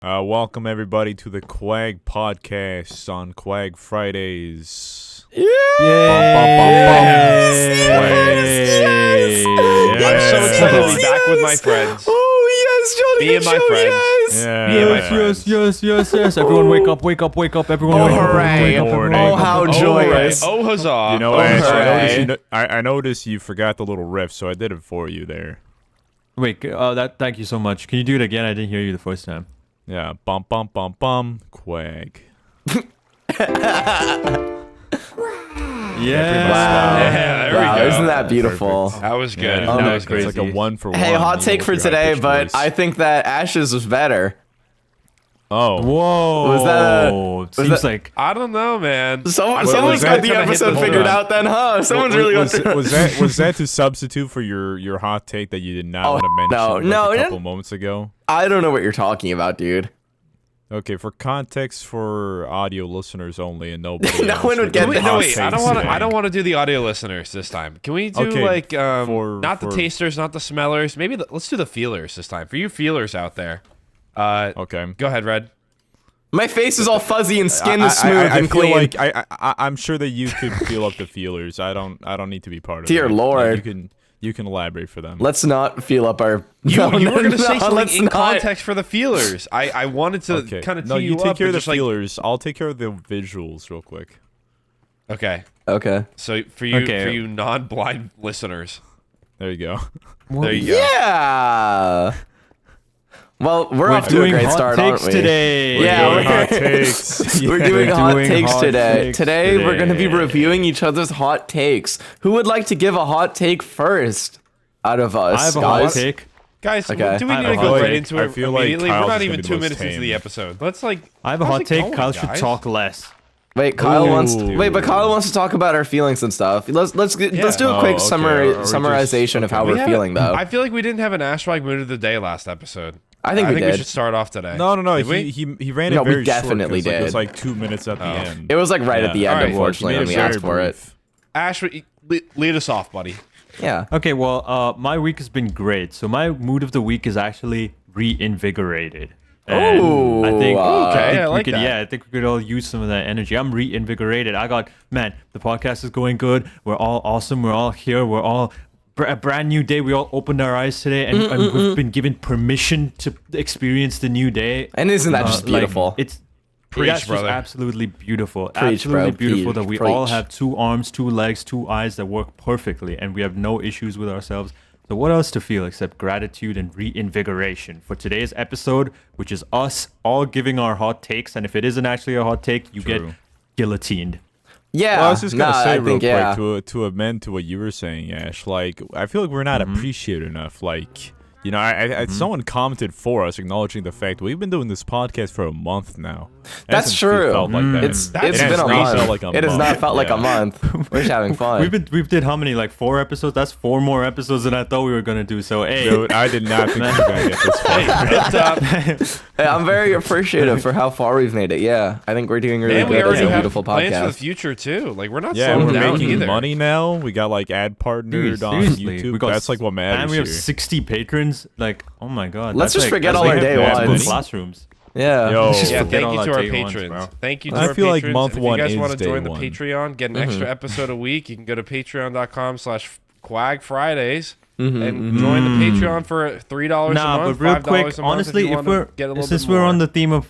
Welcome everybody to the Quag podcast on Quag Fridays. Yay! Yes! I'm so excited to be back with my friends. Oh yes, Johnny! Me and my friends. Yes. Everyone wake up! Everyone wake up! hooray. Oh, how joyous! Oh, huzzah! You know, Oh, Ash, hooray. I noticed you forgot the little riff, so I did it for you there. Wait, thank you so much. Can you do it again? I didn't hear you the first time. Yeah, bum bum bum bum, Quag. Yeah. Yeah, there we go. Isn't that beautiful? That was good. Yeah, That was it's crazy. like a 1-for-1. Hey, hot take for today, but I I think that Ash's was better. oh Whoa. Was that Seems that- like I don't know, man. Someone's was got that? the Kinda hit episode the figured home out then, huh? Someone's really was, got was that to substitute for your hot take that you did not Oh, want to mention no, a no. couple moments ago? I don't know what you're talking about, dude. Okay, for context for audio listeners only and nobody No else, one would we're get doing that. No, hot wait. I takes don't want to. today. I don't want to do the audio listeners this time. Can we do Okay, like for- not the tasters, not the smellers? Maybe let's do the feelers this time. For you feelers out there. Okay. Go ahead, Red. My face is all fuzzy and skin is smooth I and feel clean. like I'm sure that you could feel up the feelers. I don't need to be part of it. Dear Like, Lord. you can elaborate for them. Let's not feel up our. You were going to say something let's in not. context for the feelers. I wanted to Okay. kind of tee No, you you take up. care of and the just like, feelers. I'll take care of the visuals real quick. okay. Okay. So for Okay. you non-blind listeners, There you go. there you go. Yeah. Well, we're off to a doing great hot start, takes aren't we? today. Yeah, Doing hot takes. We're Yeah. doing We're hot doing takes hot today. takes Today we're going to be today. reviewing each other's hot takes. Who would like to give a hot take first out of us? I have a guys? hot take. Guys, Okay. do we I need to feel go like- right into I it feel like immediately? Kyle's We're not gonna even be the 2 most minutes into tame. the episode. Let's like. I have a how's hot it take. going, Kyle should guys? talk less. Wait, Kyle wants. Ooh. Wait, but Kyle wants to talk about our feelings and stuff. Let's do a Oh, quick okay. summary Are we just- summarization of how okay. we're feeling though. I feel like we didn't have an Ashswag mood of the day last episode. I think we we did. should start off today. No. Did we? He ran it No, we very definitely short. 'Cause, like, it was did. like 2 minutes at the end. It was like right at the end, Alright. unfortunately, He when made we it asked very for it. brief. Ash, lead us off, buddy. Yeah. Okay, well, my week has been great. So my mood of the week is actually reinvigorated. And Ooh, I think, okay, I like we could, that. yeah, I think we could all use some of that energy. I'm reinvigorated. Man, the podcast is going good. We're all awesome. We're all here. We're all a brand new day. We all opened our eyes today, and we've been given permission to experience the new day. And isn't that just Like, beautiful? it's Preach, that's just brother. absolutely beautiful. Preach, absolutely bro. beautiful Preach, that we all preach. have 2 arms, 2 legs, 2 eyes that work perfectly, and we have no issues with ourselves. So what else to feel except gratitude and reinvigoration for today's episode, which is us all giving our hot takes. And if it isn't actually a hot take, you True. get guillotined. Yeah. Well, I was just gonna say I real think, quick yeah. to amend to what you were saying, Ash. Like, I feel like we're not appreciated enough. Like, you know, I someone commented for us, acknowledging the fact we've been doing this podcast for a month now. It That's hasn't true. Felt like that. It's That's been has a not month. felt like a It has month. not felt like Yeah. a month. We're just having fun. We did how many, like 4 episodes? That's 4 more episodes than I thought we were gonna do. So hey, Dude, I did not think we were gonna get this far. Good job. Hey, I'm very appreciative for how far we've made it. Yeah, I think we're doing really And we good as already a have beautiful plans for the podcast. future too. Like we're not Yeah, slowing we're down making either. money now. We got like ad partnered dude, on seriously, YouTube. we got That's like what matters and we have here. 60 patrons. Like, oh my god. Let's that's just like, forget that's all like our day multiple ones. classrooms. Yeah. Yo, Just Yeah, forget thank all you our to our day ones, patrons. bro. Thank you to I our feel like patrons. month And one if you guys is want to day join the one. Patreon, get an extra episode a week, you can go to patreon.com/Quag Fridays and join the Patreon for $3 a Nah, month, but real $5 quick, a month honestly, if, you if wanna we're get a little since bit we're more. on the theme of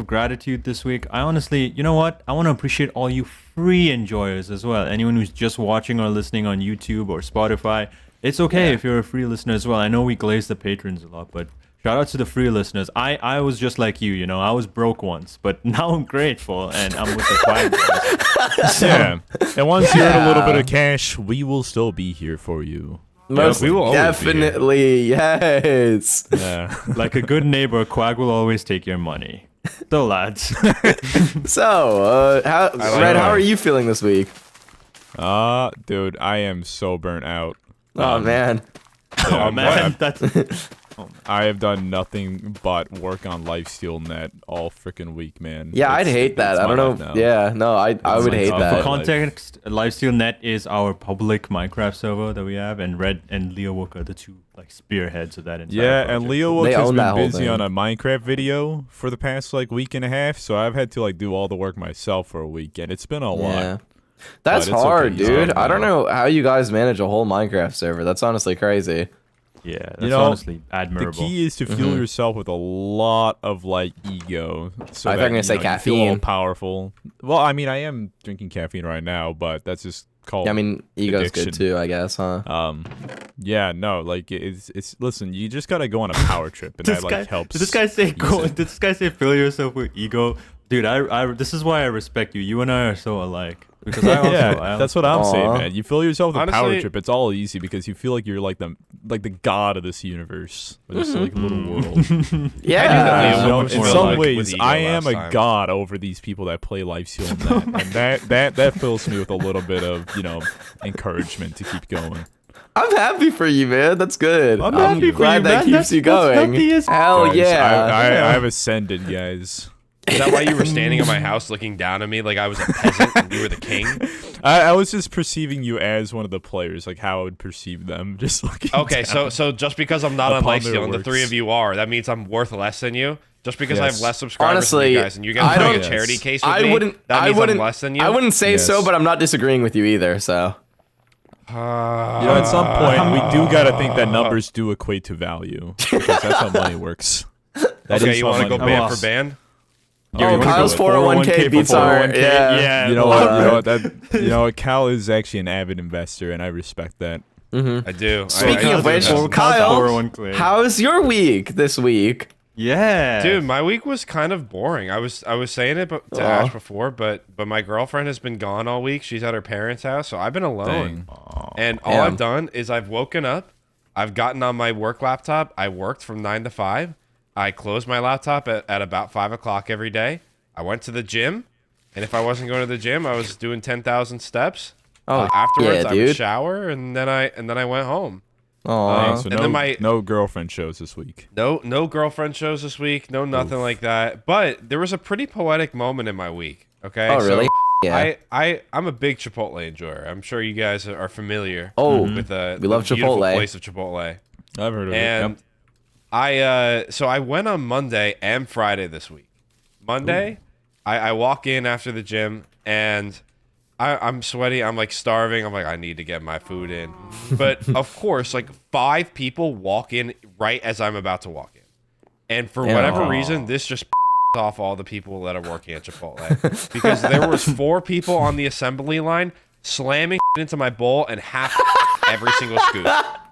gratitude this week, I honestly, you know what? I want to appreciate all you free enjoyers as well. Anyone who's just watching or listening on YouTube or Spotify, it's okay if you're a free listener as well. I know we glaze the patrons a lot, but shout out to the free listeners. I was just like you know, I was broke once, but now I'm grateful and I'm with the Quag Fridays. Yeah. And once you're in a little bit of cash, we will still be here for you. Most we will always be here. definitely, yes. Yeah. Like a good neighbor, Quag will always take your money. So lads. So, like Red, that. how are you feeling this week? Dude, I am so burnt out. Oh man. Oh man, that's I have done nothing but work on Lifesteal Net all freaking week, man. Yeah, I'd hate that. I don't know. Yeah, no, I would hate that. For context, Lifesteal Net is our public Minecraft server that we have, and Red and Leo Wook are the two like spearheads of that entire project. And Leo Wook has been busy on a Minecraft video for the past like week and a half, so I've had to like do all the work myself for a week, and it's been a lot. That's hard, dude. I don't know how you guys manage a whole Minecraft server. That's honestly crazy. Yeah, that's honestly admirable. The key is to fuel yourself with a lot of like ego. So I thought you were gonna say caffeine. You feel all powerful. Well, I mean, I am drinking caffeine right now, but that's just called. Yeah, I mean, ego's addiction. good too, I guess, huh? Yeah, no, like it's. Listen, you just gotta go on a power trip, and that like helps. Did this guy say Did this guy say fill yourself with ego? Dude, I this is why I respect you. You and I are so alike. Because I also, that's what I'm saying, man. You fill yourself with a power trip. It's all easy because you feel like you're like the god of this universe, this like little world. In some ways, I am a god over these people that play Lifesteal, and that fills me with a little bit of encouragement to keep going. I'm happy for you, man. That's good. I'm happy for glad you, that man. keeps you going. Hell guys, yeah! I've ascended, guys. Is that why you were standing on my house looking down at me like I was a peasant and you were the king? I was just perceiving you as one of the players, like how I would perceive them. Just looking down so just because I'm not on Lifesteal and the three of you are, that means I'm worth less than you? Just because I have less subscribers than you guys and you guys doing a charity case with me, that means I'm less than you? I wouldn't say so, but I'm not disagreeing with you either, so. At some point, we do got to think that numbers do equate to value. Because that's how money works. Okay, you want to go band for band? Kyle's 401k beats our You know what? Kyle is actually an avid investor, and I respect that. I do. Speaking of which, Kyle, how's your week this week? Yeah, dude, my week was kind of boring. I was saying it to Ash before, but my girlfriend has been gone all week. She's at her parents' house, so I've been alone. And all I've done is I've woken up, I've gotten on my work laptop, I worked from 9 to 5. I closed my laptop at about 5 o'clock every day. I went to the gym, and if I wasn't going to the gym, I was doing 10,000 steps. Afterwards, I would shower, and then I went home. So no girlfriend shows this week. No girlfriend shows this week. No nothing like that. But there was a pretty poetic moment in my week. Okay. Oh really? Yeah. I'm a big Chipotle enjoyer. I'm sure you guys are familiar. With we love Chipotle. Place of Chipotle. I've heard of it. And I went on Monday and Friday this week. Monday, I walk in after the gym and I'm sweaty. I'm like starving. I'm like, I need to get my food in. But of course, like 5 people walk in right as I'm about to walk in. And for whatever reason, this just off all the people that are working at Chipotle. Because there was 4 people on the assembly line slamming into my bowl and half every single scoop.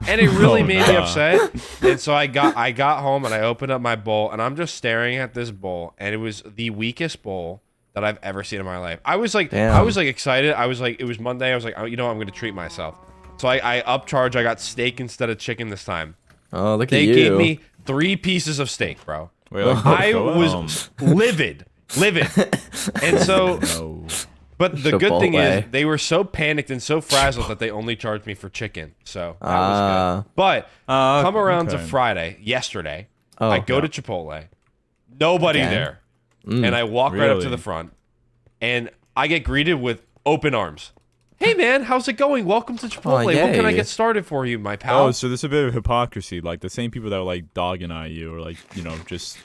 And it really made me upset. And so I got home and I opened up my bowl and I'm just staring at this bowl. And it was the weakest bowl that I've ever seen in my life. I was like excited. I was like, it was Monday. I was like, oh, I'm going to treat myself. So I upcharged. I got steak instead of chicken this time. Oh, look at you. They gave me 3 pieces of steak, bro. Wait, I was livid. And so... But the good thing is they were so panicked and so frazzled that they only charged me for chicken. So that was good. But come around to Friday, yesterday, I go to Chipotle. Nobody there. And I walk right up to the front. And I get greeted with open arms. Hey, man, how's it going? Welcome to Chipotle. What can I get started for you, my pal? Oh, so there's a bit of hypocrisy. Like the same people that were like dogging at you or like, just,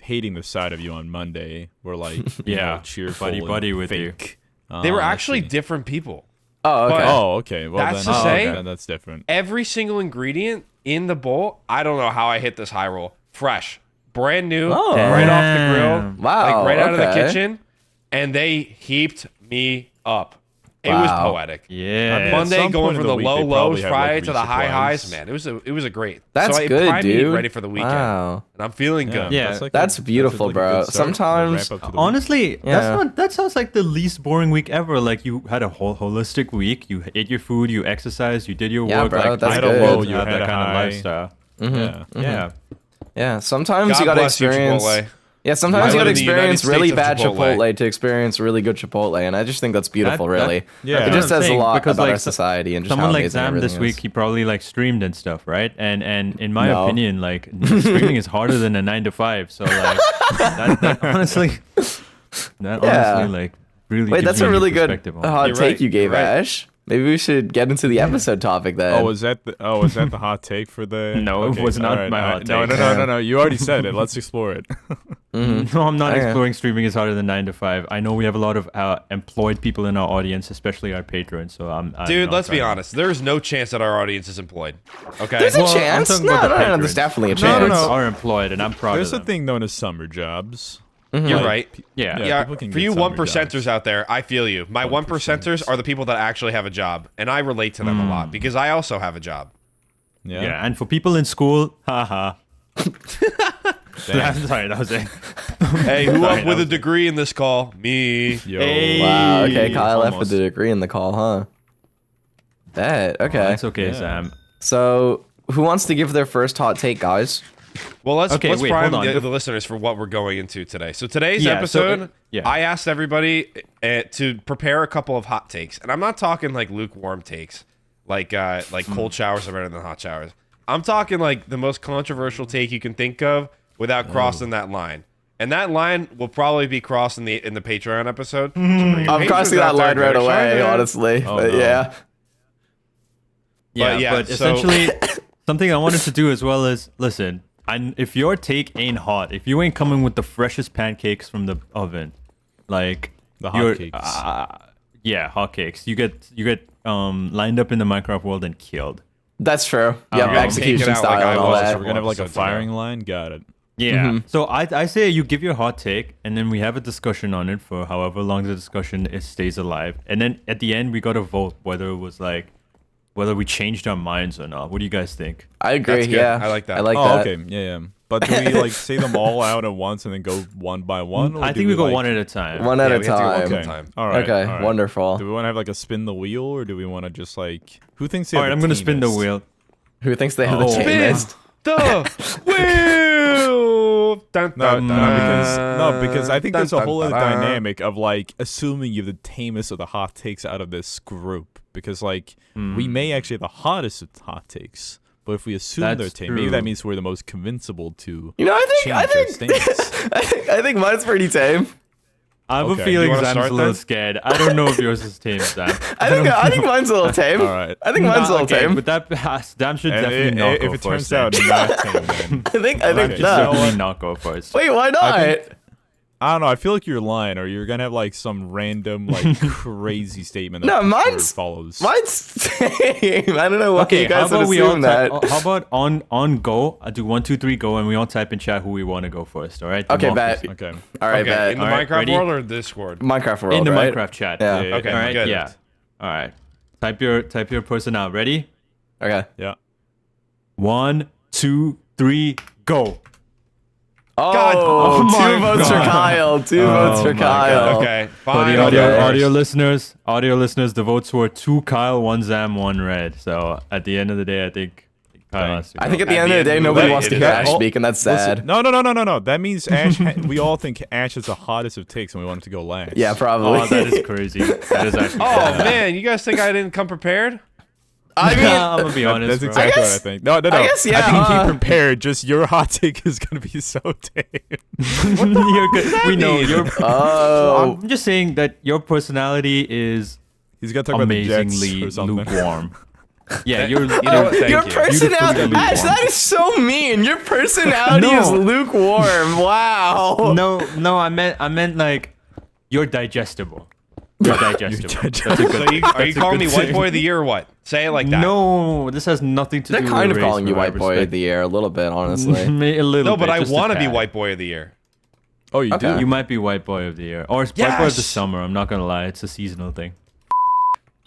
hating the side of you on Monday were like, cheerful, buddy with fake. you. They were actually different people. Oh, okay. Okay. Well, that's to say, then that's different. Every single ingredient in the bowl, I don't know how I hit this high roll. Fresh, brand new, right off the grill, wow, like right out of the kitchen, and they heaped me up. It was poetic. Yeah. I mean, Monday going from the week, low lows, have, Friday like, to the high resupplies. highs. Man, it was a great. That's so good, dude. Me ready for the weekend. Wow. And I'm feeling good. Yeah. That's beautiful, bro. Sometimes, honestly, that sounds like the least boring week ever. Like you had a whole holistic week. You ate your food, you exercised, you did your work. Bro, like that's I good. don't know, you had that kind of lifestyle. Yeah. Yeah. Yeah. Sometimes God you gotta bless you, experience. Chipotle. Yeah, sometimes you live gotta in the United experience States really of bad Chipotle. Chipotle to experience really good Chipotle, and I just think that's beautiful, really. Yeah. It That's just what I'm says a saying, lot because, about like, our society and just Someone how like amazing Zam everything this week, is. he probably like streamed and stuff, right? And in my No. opinion, like streaming is harder than a 9 to 5. So like that honestly, like really. Wait, gives that's me a new really good perspective on it. hot You're take right, you gave, you're right. Ash. Maybe we should get into the episode topic then. Oh, is that the hot take for the? No, it was not all my all hot No, take. no. You already said it. Let's explore it. No, I'm not Okay. exploring streaming is harder than 9 to 5. I know we have a lot of employed people in our audience, especially our patrons. So I'm Dude, not let's be trying to- honest. There's no chance that our audience is employed. Okay. There's a Well, I'm chance. talking No, about the no, no, patrons. there's definitely a No, chance. no, Patrons no. are employed, and I'm proud There's of a them. thing known as summer jobs. You're Like, right. Yeah. Yeah, people can for get you summer one percenters jobs. out there, I feel you. My 1%ers are the people that actually have a job, and I relate to them a lot because I also have a job. Yeah, and for people in school, haha. Damn. Sorry, that was it. Hey, who Sorry, up with that a degree in this call? Me. Yo. Hey. Wow, okay, KyleEff with Almost. the degree in the call, huh? Bet, okay. It's okay, Yeah. Sam. So, who wants to give their first hot take, guys? Well, let's Okay, wait, prime hold on. the listeners for what we're going into today. So today's Yeah, so, episode, yeah. I asked everybody to prepare a couple of hot takes, and I'm not talking like lukewarm takes, like cold showers are better than hot showers. I'm talking like the most controversial take you can think of without crossing that line. And that line will probably be crossed in the Patreon episode. So bring your I'm patrons crossing out that there, line right get away, excited. honestly. Oh, But no. yeah. Yeah, yeah, but so- essentially, something I wanted to do as well is listen. If your take ain't hot, if you ain't coming with the freshest pancakes from the oven, like The you're- hotcakes. yeah, hotcakes, you get lined up in the Minecraft world and killed. That's true. you're Yeah, gonna execution take it out style like I and all was. that. So we're gonna have like a Episodes ago. firing line. Got it. Yeah. So I say you give your hot take, and then we have a discussion on it for however long the discussion stays alive, and then at the end we got to vote whether we changed our minds or not. What do you guys think? I agree, That's good. yeah. I like that. I like Oh, that. okay. Yeah. But do we like say them all out at once and then go one by one? or I do think we go like- one at a time. One at Yeah, a we have to go one time. at a time. All right. Okay, all right. wonderful. Do we want to have like a spin the wheel, or do we want to just like who thinks they All have right, the I'm gonna spin the tamest? wheel. Who thinks they have the Oh. tamest? The wheel. Dun, No, dun, because I think dun, there's a dun, whole other dun. dynamic of like assuming you have the tamest of the hot takes out of this group, because like we may actually have the hottest of hot takes, but if we assume they're That's tame, maybe true. that means we're the most convinciable to You know, I change think our stance. I think mine's pretty tame. I have Okay. a feeling You wanna Sam's start a little then? scared. I don't know if yours is tame, Sam. I think mine's a little tame. All right. I think mine's a little Okay, tame. but that Sam should And definitely not if go it first. turns out then. not tame, then I think Okay. should No. definitely not go first. Wait, why not? I don't know. I feel like you're lying, or you're gonna have like some random like crazy statement. No, That mine's- follows. Mine's tame. I don't know why Okay, you guys how would about we assume all that. how about on go? I do 1, 2, 3 go, and we all type in chat who we want to go first. All right? Okay, Democracy. bet. Okay. All right, Okay, bet. in the All right, Minecraft ready? world or Discord? Minecraft world, In the right? Minecraft chat. Yeah. Okay, All right. good. Yeah. All right. Type your person out. Ready? Okay. Yeah. 1, 2, 3, go. God. Oh, Oh my two votes for God. Kyle. Two Oh votes for my God. Kyle. Okay, For fine. the I'll go okay. first. audio listeners, the votes were 2 Kyle, 1 Zam, 1 Red. So at the end of the day, I think Kyle has to go. I think at the At end the of the day, end of the nobody day, wants to it hear is Ash all- speak, and that's sad. No. That means Ash. We all think Ash is the hottest of takes, and we want him to go last. Yeah, probably. Oh, that is crazy. That is actually. Oh man, you guys think I didn't come prepared? I mean, I'm gonna be honest. That's bro. exactly guess- what I think. No. I guess, yeah, I think uh, he prepared. Just your hot take is gonna be so tame. You're good. We know mean? you're. oh, I'm just saying that your personality is He's gonna talk about the Jets amazingly or something. lukewarm. Yeah, you're. You know what? Thank your you. personality, Beautifully Ash, lukewarm. that is so mean. Your personality No. is lukewarm. Wow. No, I meant like you're digestible. You're digestible. digestible. That's a good- So are you that's a calling me good white thing. boy of the year or what? Say it like that. No, this has nothing to They're do kind with of race, calling you bro. I white boy of respect- the year a little bit, honestly. A little No, but bit, I just a want to be tad. white boy of the year. Oh, you Okay. do. You might be white boy of the year, or white boy of the Yes! summer. I'm not gonna lie, it's a seasonal thing.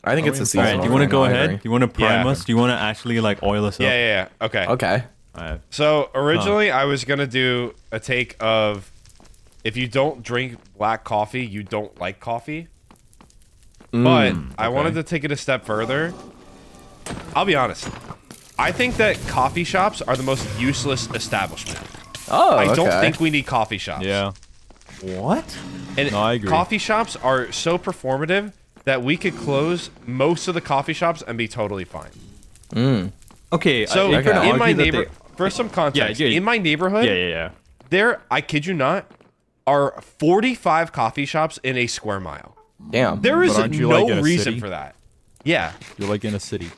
I think it's a All season. right, Alright, do you want to go I ahead? agree. Do you want to prime Yeah. us? Do you want to actually like oil us Yeah, up? yeah. Okay. Okay. Alright. So originally I was gonna do a take of if you don't drink black coffee, you don't like coffee. But I wanted to take it a step further. I'll be honest. I think that coffee shops are the most useless establishment. Oh, I don't okay. think we need coffee shops. Yeah. What? And No, I agree. coffee shops are so performative that we could close most of the coffee shops and be totally fine. Okay. So you're gonna in my argue that neighbor, for some context, yeah. in my neighborhood, Yeah. there, I kid you not, are 45 coffee shops in a square mile. Damn. There is But aren't you, no like, in a reason city? for that. Yeah, You're like in a city.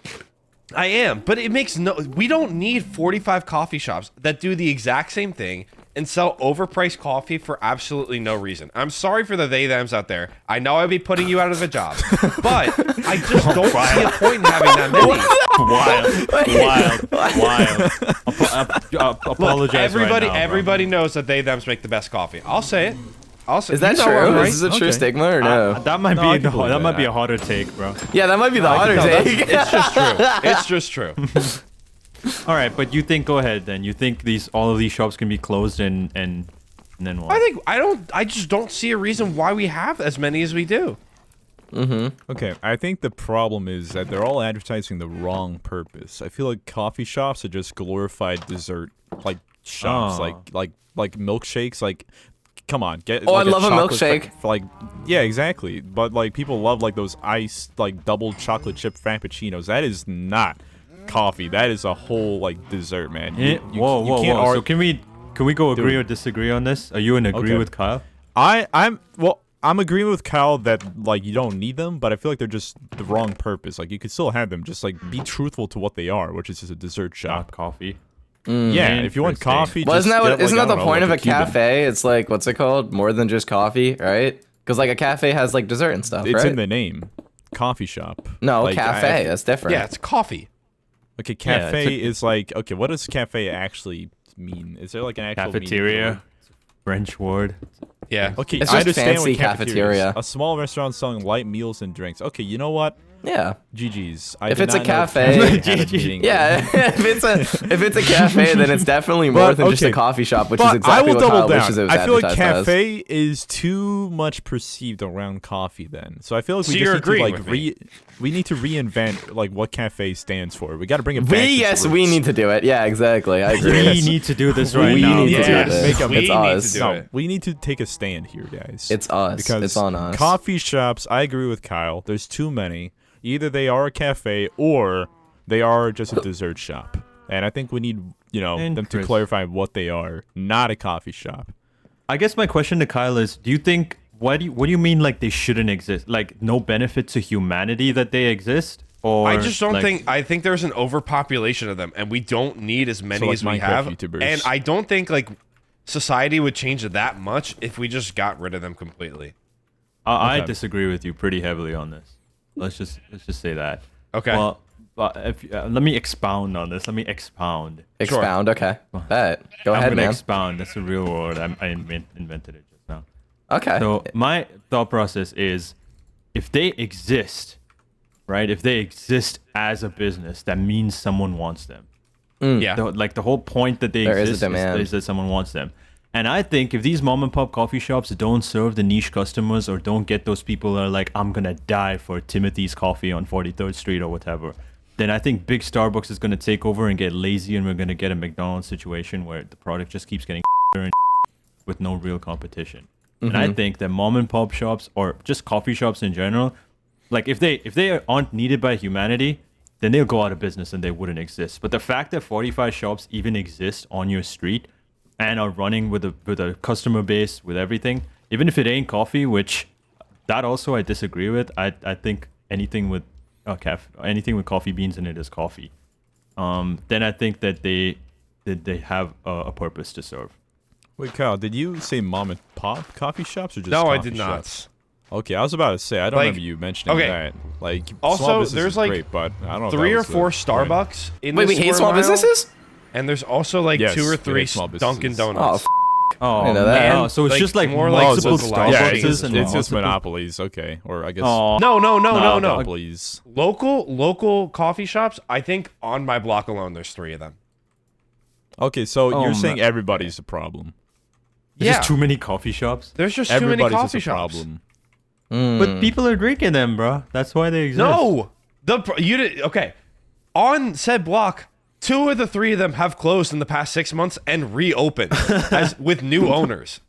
I am, but it makes no. We don't need 45 coffee shops that do the exact same thing and sell overpriced coffee for absolutely no reason. I'm sorry for the they-thems out there. I know I'd be putting you out of a job, but I just don't see a point in having that many. Wild. Apologize. Everybody, right now, bro. everybody knows that they-thems make the best coffee. I'll say it. Is that you know true? I'm right. Is this a true Okay. stigma or no? That might No, I be can believe that might that. be a hotter take, bro. Yeah, that might be the hotter No, take. it's just true. It's just true. All right, but you think? Go ahead then. You think all of these shops can be closed and then what? I just don't see a reason why we have as many as we do. Okay, I think the problem is that they're all advertising the wrong purpose. I feel like coffee shops are just glorified dessert like shops, Oh. like milkshakes. Like, come on, get. Oh, like, I love a chocolate milkshake. like, yeah, exactly. But like, people love like those iced like double chocolate chip frappuccinos. That is not coffee. That is a whole like dessert, man. Whoa. can't So can we go agree Dude. or disagree on this? Are you in agree Okay. with Kyle? I'm agreeing with Kyle that like you don't need them, but I feel like they're just the wrong purpose. Like you could still have them, just like be truthful to what they are, which is just a dessert Not shop. coffee. Yeah, if you want Interesting. coffee, Well, just isn't that get, what, isn't like, that I the don't know, point of a like Cuban. cafe? It's like, what's it called? More than just coffee, right? Because like a cafe has like dessert and stuff, It's right? in the name, coffee shop. No, Like, cafe. That's different. Yeah, it's coffee. Okay, Yeah, cafe is like, okay, what does cafe actually mean? Is there like an actual meaning to the Cafeteria. word? French word. Yeah. Okay, It's I just understand fancy what cafeteria is. cafeteria. A small restaurant selling light meals and drinks. Okay, you know what? Yeah. GG's. I If did it's a not know cafe- had a GG's. meaning. Yeah, if it's a cafe, then it's definitely more But, than just a okay. coffee shop, which is But exactly I will what double Kyle down. wishes it was I feel like advertised as. cafe is too much perceived around coffee. Then, so I feel like So we you're just need to agreeing like with me? we need to reinvent like what cafe stands for. We got to bring it back. We to its yes, we roots. need to do it. Yeah, exactly. I agree. We need to do this right We now. need to do bro. this. Make up- we It's need us. to do No, it. we need to take a stand here, guys. It's us. Because It's on us. Coffee shops, I agree with Kyle. There's too many. Either they are a cafe or they are just a dessert shop. And I think we need, them to Interest- clarify what they are, not a coffee shop. I guess my question to Kyle is: do you think what do you mean like they shouldn't exist? Like no benefit to humanity that they exist? Or I just don't like, think. I think there's an overpopulation of them, and we don't need as many like as we Minecraft have. YouTubers. And I don't think like society would change that much if we just got rid of them completely. I Okay. disagree with you pretty heavily on this. Let's just say that. Okay. Well, but let me expound on this. Let me expound. Expound. Okay. Bet. Go I'm ahead, gonna man. expound. That's a real word. I invented it just now. Okay. So my thought process is, if they exist, right? If they exist as a business, that means someone wants them. Yeah. The whole point that they There is a exist demand. is that someone wants them. And I think if these mom and pop coffee shops don't serve the niche customers or don't get those people that are like, I'm gonna die for Timothy's coffee on 43rd Street or whatever, then I think big Starbucks is gonna take over and get lazy, and we're gonna get a McDonald's situation where the product just keeps getting and with no real competition. And I think that mom and pop shops or just coffee shops in general, like if they aren't needed by humanity, then they'll go out of business and they wouldn't exist. But the fact that 45 shops even exist on your street and are running with a customer base, with everything, even if it ain't coffee, which that also I disagree with. I think anything with anything with coffee beans in it is coffee. Then I think that they have a purpose to serve. Wait, Kyle, did you say mom and pop coffee shops or just No, I coffee did not. shops? Okay, I was about to say I don't Like, remember you mentioning okay. that. Like, Also, small business there's is like great, but I don't know. if 3 that or was the 4 point. Starbucks in Wait, this we hate square small mile, businesses? and there's also like Yes, 2 or we 3 hate small Dunkin' businesses. Oh, Donuts. Oh, I know that. man. And, Oh, so it's like, just like more like multiple localized Yeah, Starbucks businesses it's as and well. just multiple- monopolies. Okay, or I guess. Oh, No. monopolies. Local coffee shops. I think on my block alone, there's 3 of them. Okay, so Oh, you're saying man. everybody's the problem. there's Yeah. just too many coffee shops. There's just too many Everybody's coffee just a shops. problem. But people are drinking them, bro. That's why they exist. No, you did okay. On said block, 2 of the 3 of them have closed in the past 6 months and reopened with new owners.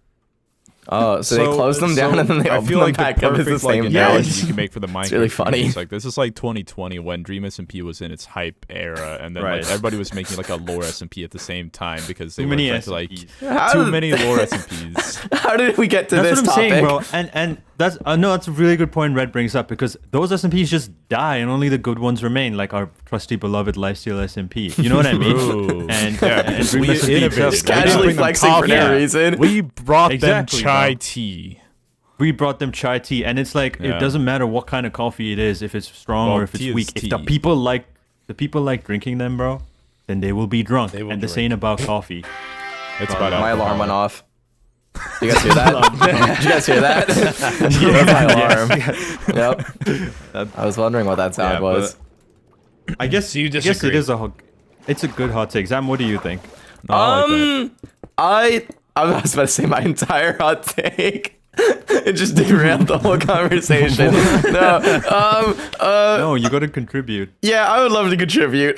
Oh, so they close them down and then they I open feel them like back the up as the perfect like same analogy day. you can make for the Minecraft. really funny. It's like this is like 2020 when Dream SMP was in its hype era, and then Right. like everybody was making like a lore SMP at the same time because they Too were many like SMPs. too many lore SMPs. How did we get to That's this what I'm topic? saying, bro. And that's no, that's a really good point Red brings up because those SMPs just die and only the good ones remain, like our trusty beloved Lifesteal SMP. You know what I mean? Ooh. And, Yeah, and Dream we SMP innovated. itself- Just We didn't casually bring them flexing for coffee. no reason. We brought Exactly, them chai bro. tea. We brought them chai tea, and it's like Yeah. it doesn't matter what kind of coffee it is, if it's strong Well, or if it's tea is weak. If the tea. people like drinking them, bro, then they will be drunk. They will and this drink. ain't about coffee. It's about My alcohol. alarm went off. You guys hear that? Did you guys hear that? That's my alarm. Yep. I was wondering what that sound Yeah, was. I guess you I guess disagree. it is it's a good hot take. Zam, what do you think? No, I like that. I was about to say my entire hot take. It just derailed the whole conversation. No, you got to contribute. Yeah, I would love to contribute.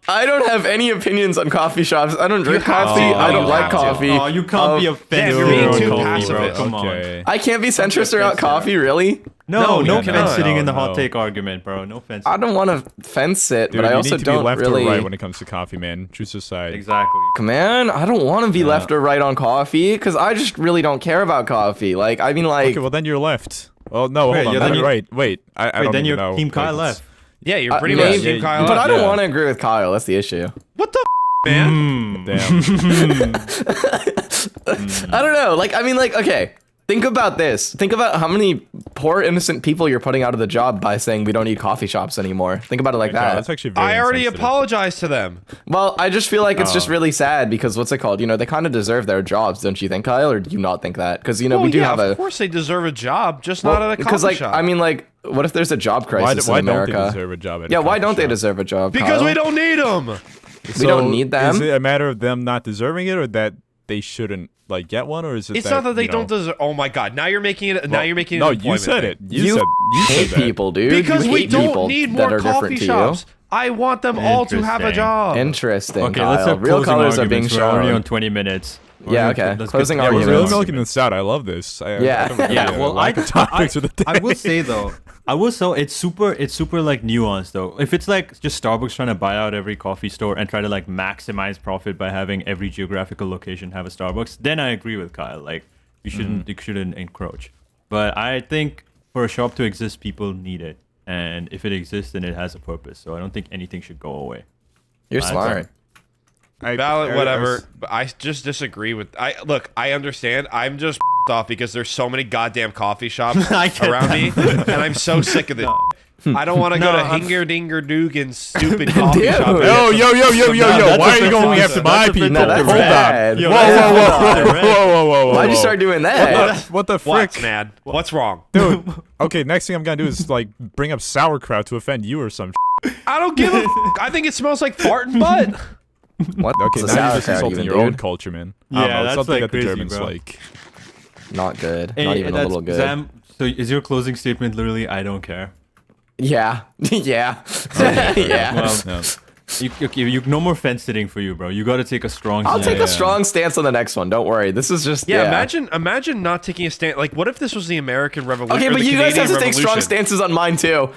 I don't have any opinions on coffee shops. I don't drink coffee. to. I don't You like have to. coffee. Oh, you can't be offended. you're being too coffee, bro. pacifist. Come on. Okay. I can't be centrist around coffee, really. No, No, no you fence cannot. sitting in the No, hot no. take argument, bro. No fence. I don't want to fence it, Dude, but I you also need to be don't left really. or right when it comes to coffee, man. Choose a side. Exactly. Man, I don't want to be left or right on coffee because I just really don't care about coffee. Like, I mean, like, Okay, well then you're left. Oh no, Wait, hold on. yeah, Then then you're you- right. Wait, I Wait, don't then even you're know. Team Like, KyleEff. Yeah, you're pretty much maybe, Team Kyle. but I don't yeah. want to agree with Kyle. That's the issue. What the man? Damn. I don't know. Like, I mean, like, okay. Think about this. Think about how many poor innocent people you're putting out of the job by saying we don't need coffee shops anymore. Think about it like Yeah, that. that's actually very I already insensitive. apologized to them. Well, I just feel like it's just really sad because what's it called? You know, they kind of deserve their jobs, don't you think, Kyle? Or do you not think that? Because, you know, Well, we do yeah, have of a. course they deserve a job, just not at a coffee Because, like, shop. I mean, like, what if there's a job Why, crisis why in don't America? they deserve a job at a Yeah, why coffee don't they shop? deserve a job? because Kyle? we don't need them. We don't need them? Is it a matter of them not deserving it, or that they shouldn't like get one, or is it? It's not that they you know- don't deserve. Oh my god! Now you're making it. now you're making it. No, an you employment said thing. it. You said hate that. people, dude. Because you we hate don't people need that more are different coffee to shops. I want them all to have a Interesting. job. you. Interesting, Okay, Kyle. let's have Real closing colors are being arguments. We're already shown. on 20 minutes. Yeah, okay. Let's Closing get- Yeah, we're arguments. really Arguments. milking this out. I love this. Yeah. Yeah, well, lack of topics for the day. I will say though, it's super like nuanced though. If it's like just Starbucks trying to buy out every coffee store and try to like maximize profit by having every geographical location have a Starbucks, then I agree with Kyle. Like you shouldn't encroach. But I think for a shop to exist, people need it, and if it exists, then it has a purpose. So I don't think anything should go away. You're smart. Valid, whatever. But I just disagree with. I understand. I'm just off because there's so many goddamn coffee shops I get around me, and I'm so sick of this. I don't want to go to Hinger Dinger Dugan's stupid coffee Dude. shop. Yo, why are you going after my people? No, that's Hold bad. on. Yo, Whoa, that's whoa. Why'd you start doing that? What the frick? What's mad? What's wrong? Dude. Okay, next thing I'm gonna do is like bring up sauerkraut to offend you or some. I don't give a. I think it smells like fart and butt. What? Okay, What's a now you're just sauerkraut insulting even, your own dude? culture, man. Yeah, I don't know, that's, something like, that the crazy, Germans bro. like. Not good. Hey, Not even a that's- little good. Zam, so is your closing statement literally I don't care? Yeah. Yeah. Yeah. Well, No. you no more fence sitting for you, bro. You got to take a strong. I'll take Yeah. a strong stance on the next one. Don't worry. This is just Yeah, imagine not taking a stand. Like, what if this was the American Revolution? Okay, or but the you guys have Canadian to take strong Revolution? stances on mine too.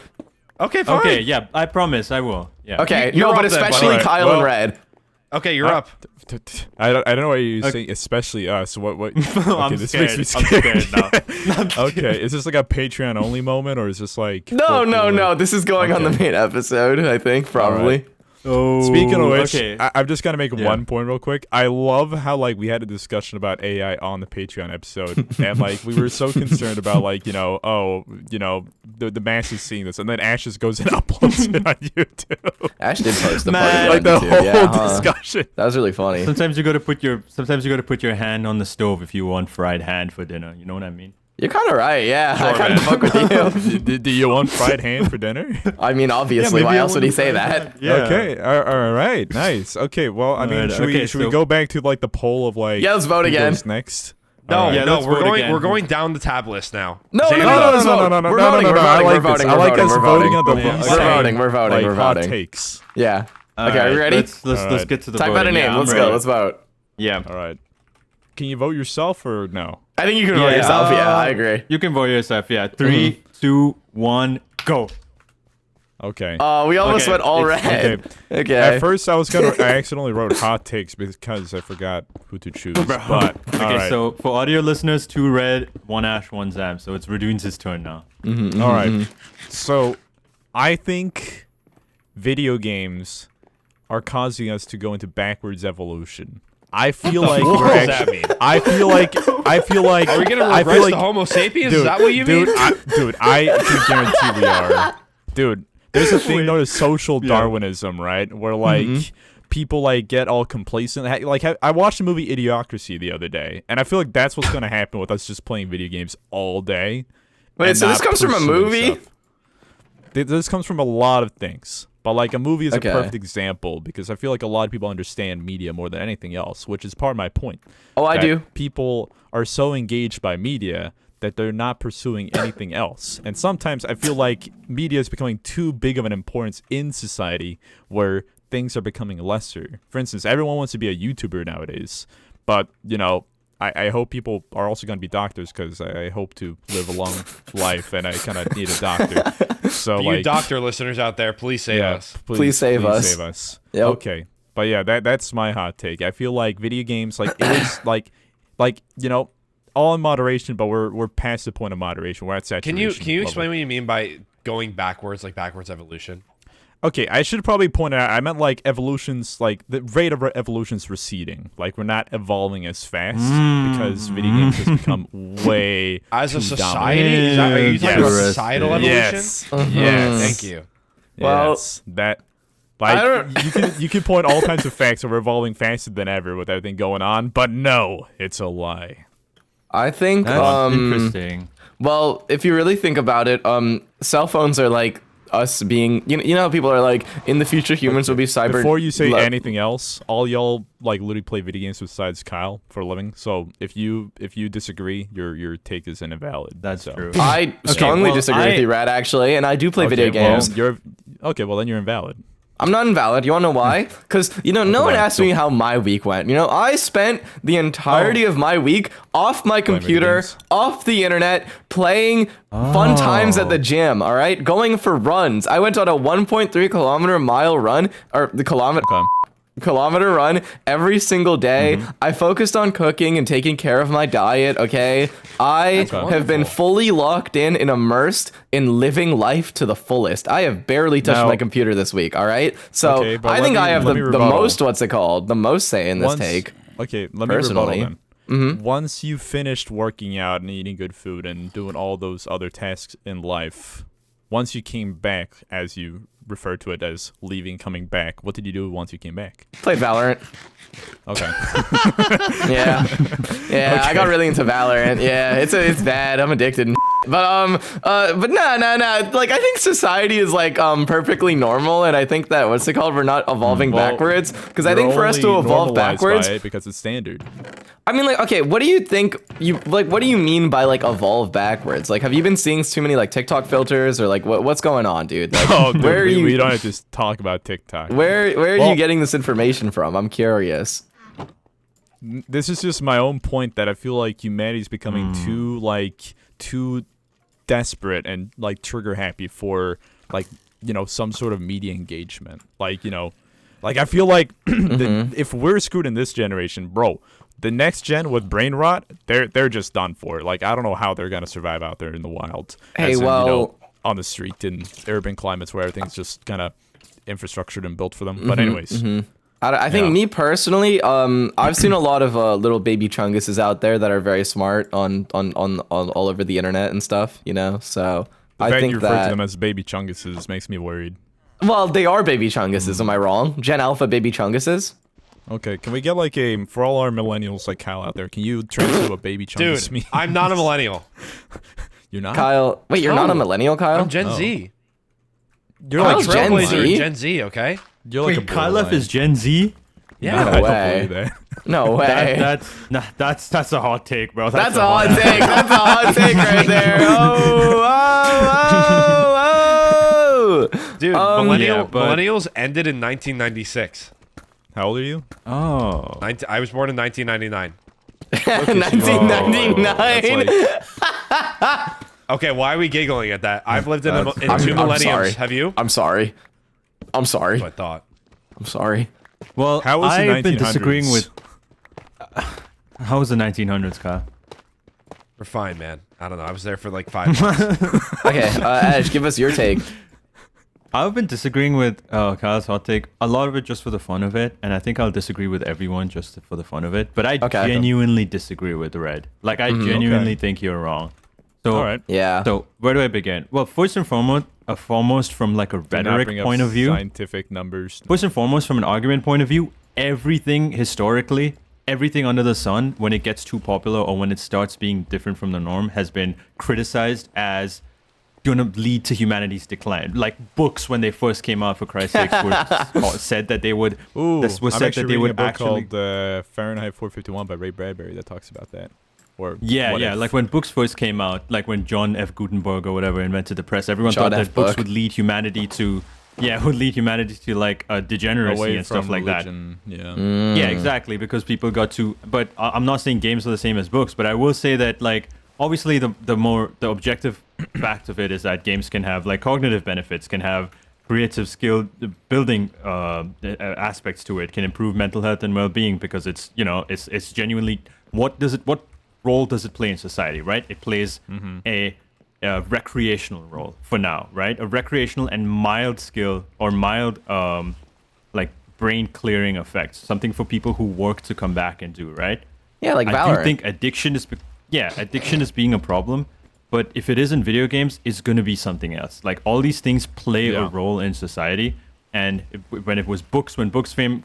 Okay, fine. Okay, yeah, I promise I will. Yeah. Okay, You're no, but up then, especially buddy. Kyle Well- and Red. Okay, you're up. I don't know why you're saying especially us. What? I'm Okay, this scared. makes me I'm scared. scared now. Okay, is this like a Patreon only moment, or is this like? No, no, folklore? no. This is going on the main episode, I think, probably. Oh, Speaking of which, okay. I'm just gonna make Yeah. one point real quick. I love how like we had a discussion about AI on the Patreon episode, and like we were so concerned about like the masses seeing this, and then Ash just goes and uploads it on YouTube. Ash did post the Man. part Like the on YouTube, whole yeah, huh? discussion. That was really funny. Sometimes you got to put your hand on the stove if you want fried hand for dinner. You know what I mean? You're kind of right, yeah. I Sure, kind of man. fuck with you. Do you want fried hand for dinner? I mean, obviously, why maybe I else would he wouldn't say fried that? hand. Yeah. Okay. All right. Nice. Okay. Well, I mean, Alright, should we okay, should we so- go back to like the poll of like? Yeah, let's vote who again. goes next. No, Alright. Yeah, no, let's we're vote going. again. We're going down the tab list now. No, Xander, no, No, no, no, no, no, no, We're no, voting, no, we're no. I voting, like we're this. voting, I we're like voting, us we're voting voting. on the Yeah, least. we're voting, we're voting, like, we're hot voting. takes. Yeah. Okay, are you ready? Let's Alright. get to the Type voting. out a name. Yeah, Let's I'm go. ready. Let's vote. Yeah. All right. Can you vote yourself or no? I think you can vote yourself. Yeah, I agree. You can vote yourself. Yeah. 3, 2, 1, go. Okay. We almost Okay, went all it's- red. Okay. At first, I accidentally wrote hot takes because I forgot who to choose. But all Okay, right. so for audio listeners, 2 red, 1 Ash, 1 Zam. So it's Reddoons' turn now. All right. So, I think video games are causing us to go into backwards evolution. I feel like What we're does that actually. mean? I feel like. Are we gonna I reverse feel like, the Homo sapiens? Dude, Is that what you mean? I can guarantee we are. Dude, there's a thing known as social Darwinism, right? Where like people like get all complacent. Like I watched the movie Idiocracy the other day, and I feel like that's what's gonna happen with us just playing video games all day. Wait, and so this not comes from a pursuing movie? stuff. This comes from a lot of things. But like a movie is Okay. a perfect example because I feel like a lot of people understand media more than anything else, which is part of my point. Oh, I that do. People are so engaged by media that they're not pursuing anything else. And sometimes I feel like media is becoming too big of an importance in society where things are becoming lesser. For instance, everyone wants to be a YouTuber nowadays, but you know, I hope people are also going to be doctors because I hope to live a long life and I kind of need a doctor. So For like, you doctor listeners out there, please save us. Please save us. Save us. Yep. Okay, but yeah, that's my hot take. I feel like video games, like it is like you know, all in moderation, but we're past the point of moderation. We're at Can saturation. you level. explain what you mean by going backwards, like backwards evolution? Okay, I should probably point out. I meant like evolution's like the rate of evolution's receding. Like we're not evolving as fast because video games has become way As a too society, dominant. are you talking about Yes. societal evolution? Yes. Yes. Thank you. Well, yes. That. I Like don't- you can point all kinds of facts that we're evolving faster than ever with everything going on, but no, it's a lie. I think That's interesting. well, if you really think about it, cell phones are like us being you know how people are like in the future humans will be cyber. Before you say le- anything else, all y'all like literally play video games besides Kyle for a living. So if you disagree, your take is invalid. That's so. true. I strongly well, disagree with you, Rad, actually, and I do play video games. Well, well then you're invalid. I'm not invalid. You wanna know why? Because no one why? asked me how my week went. You know, I spent the entirety of my week off my video computer, games. off the internet, playing fun times at the gym. All right, going for runs. I went on a 1.3 mile run, or the kilometer run every single day. I focused on cooking and taking care of my diet, okay? I have been fully locked in and immersed in living life to the fullest. I have barely touched Now- my computer this week, all right? So Okay, but I let think me- I have let me the rebuttal. most, what's it called? The most say in this take. Okay, let me personally. rebuttal then. Once you finished working out and eating good food and doing all those other tasks in life, once you came back, as you refer to it as leaving, coming back, what did you do once you came back? Played Valorant. Okay. Yeah. Yeah, I got really into Valorant. Yeah, it's bad. I'm addicted. But no. Like I think society is like perfectly normal, and I think that what's it called? We're not evolving Well, backwards. Because I You're think for us to only evolve normalized backwards, by it because it's standard. I mean, like, okay, what do you think what do you mean by like evolve backwards? Like, have you been seeing too many like TikTok filters or like what's going on, dude? Like, Oh, dude, where are you? we don't have to just talk about TikTok. Where are Well- you getting this information from? I'm curious. This is just my own point that I feel like humanity's becoming too desperate and like trigger happy for like, you know, some sort of media engagement. Like, you know, like I feel like if we're screwed in this generation, bro, the next gen with brain rot, they're just done for. Like I don't know how they're gonna survive out there in the wild. Hey, As in, well- you know, on the street in urban climates where everything's just kind of infrastructured and built for them. But anyways. I think Yeah. me personally, I've seen a lot of little baby chunguses out there that are very smart on all over the internet and stuff, you know. So The I fact think you refer to that them as baby chunguses makes me worried. well, they are baby chunguses. Am I wrong? Gen Alpha baby chunguses. Okay, can we get like a for all our millennials like Kyle out there? Can you translate what baby chungus Dude, means? I'm not a millennial. You're not. Kyle, wait, you're not a No. millennial, Kyle? I'm Gen Z. You're Kyle's like Gen Trailblazer Z? in Gen Z, okay? you're like a KyleEff is Gen Z? Yeah. No I don't way. believe that. No way. That's a hot take, bro. That's a hot take. That's a hot take right there. Oh, oh, oh, oh. Dude, Yeah, but- millennials ended in 1996. How old are you? Oh. I was born in 1999. 1999. That's like, Okay, why are we giggling at that? I've lived in two I'm millenniums. sorry. Have you? I'm sorry. I'm sorry. I thought. I'm sorry. Well, How was the I've been 1900s? disagreeing with. How was the 1900s, Kyle? We're fine, man. I don't know. I was there for like 5 months. Okay, Ash, give us your take. I've been disagreeing with Kyle's hot take. A lot of it just for the fun of it, and I think I'll disagree with everyone just for the fun of it. But I genuinely disagree with Red. Like, I genuinely think you're wrong. So, all right. Yeah. So where do I begin? Well, first and foremost, from like a Do not rhetoric bring up point of view, scientific numbers. first and foremost, from an argument point of view, everything historically, everything under the sun, when it gets too popular or when it starts being different from the norm, has been criticized as gonna lead to humanity's decline. Like books, when they first came out, for Christ's sakes, were said that they would. Ooh, this was I'm said actually that they reading would a book actually. called Fahrenheit 451 by Ray Bradbury that talks about that. Or Yeah, what yeah. if. Like when books first came out, like when John F. Gutenberg or whatever invented the press, everyone John thought F. that books Book. would lead humanity to, like degeneracy away and from stuff like that. religion. Yeah. Yeah, exactly, because people got to. But I'm not saying games are the same as books, but I will say that like obviously the objective fact of it is that games can have like cognitive benefits, can have creative skill building aspects to it, can improve mental health and well-being because it's genuinely what role does it play in society, right? It plays a recreational role for now, right? A recreational and mild skill or mild like brain clearing effects, something for people who work to come back and do, right? Yeah, like I Valorant. do think addiction is being a problem, but if it is in video games, it's going to be something else. Like all these things play a role in society. And when books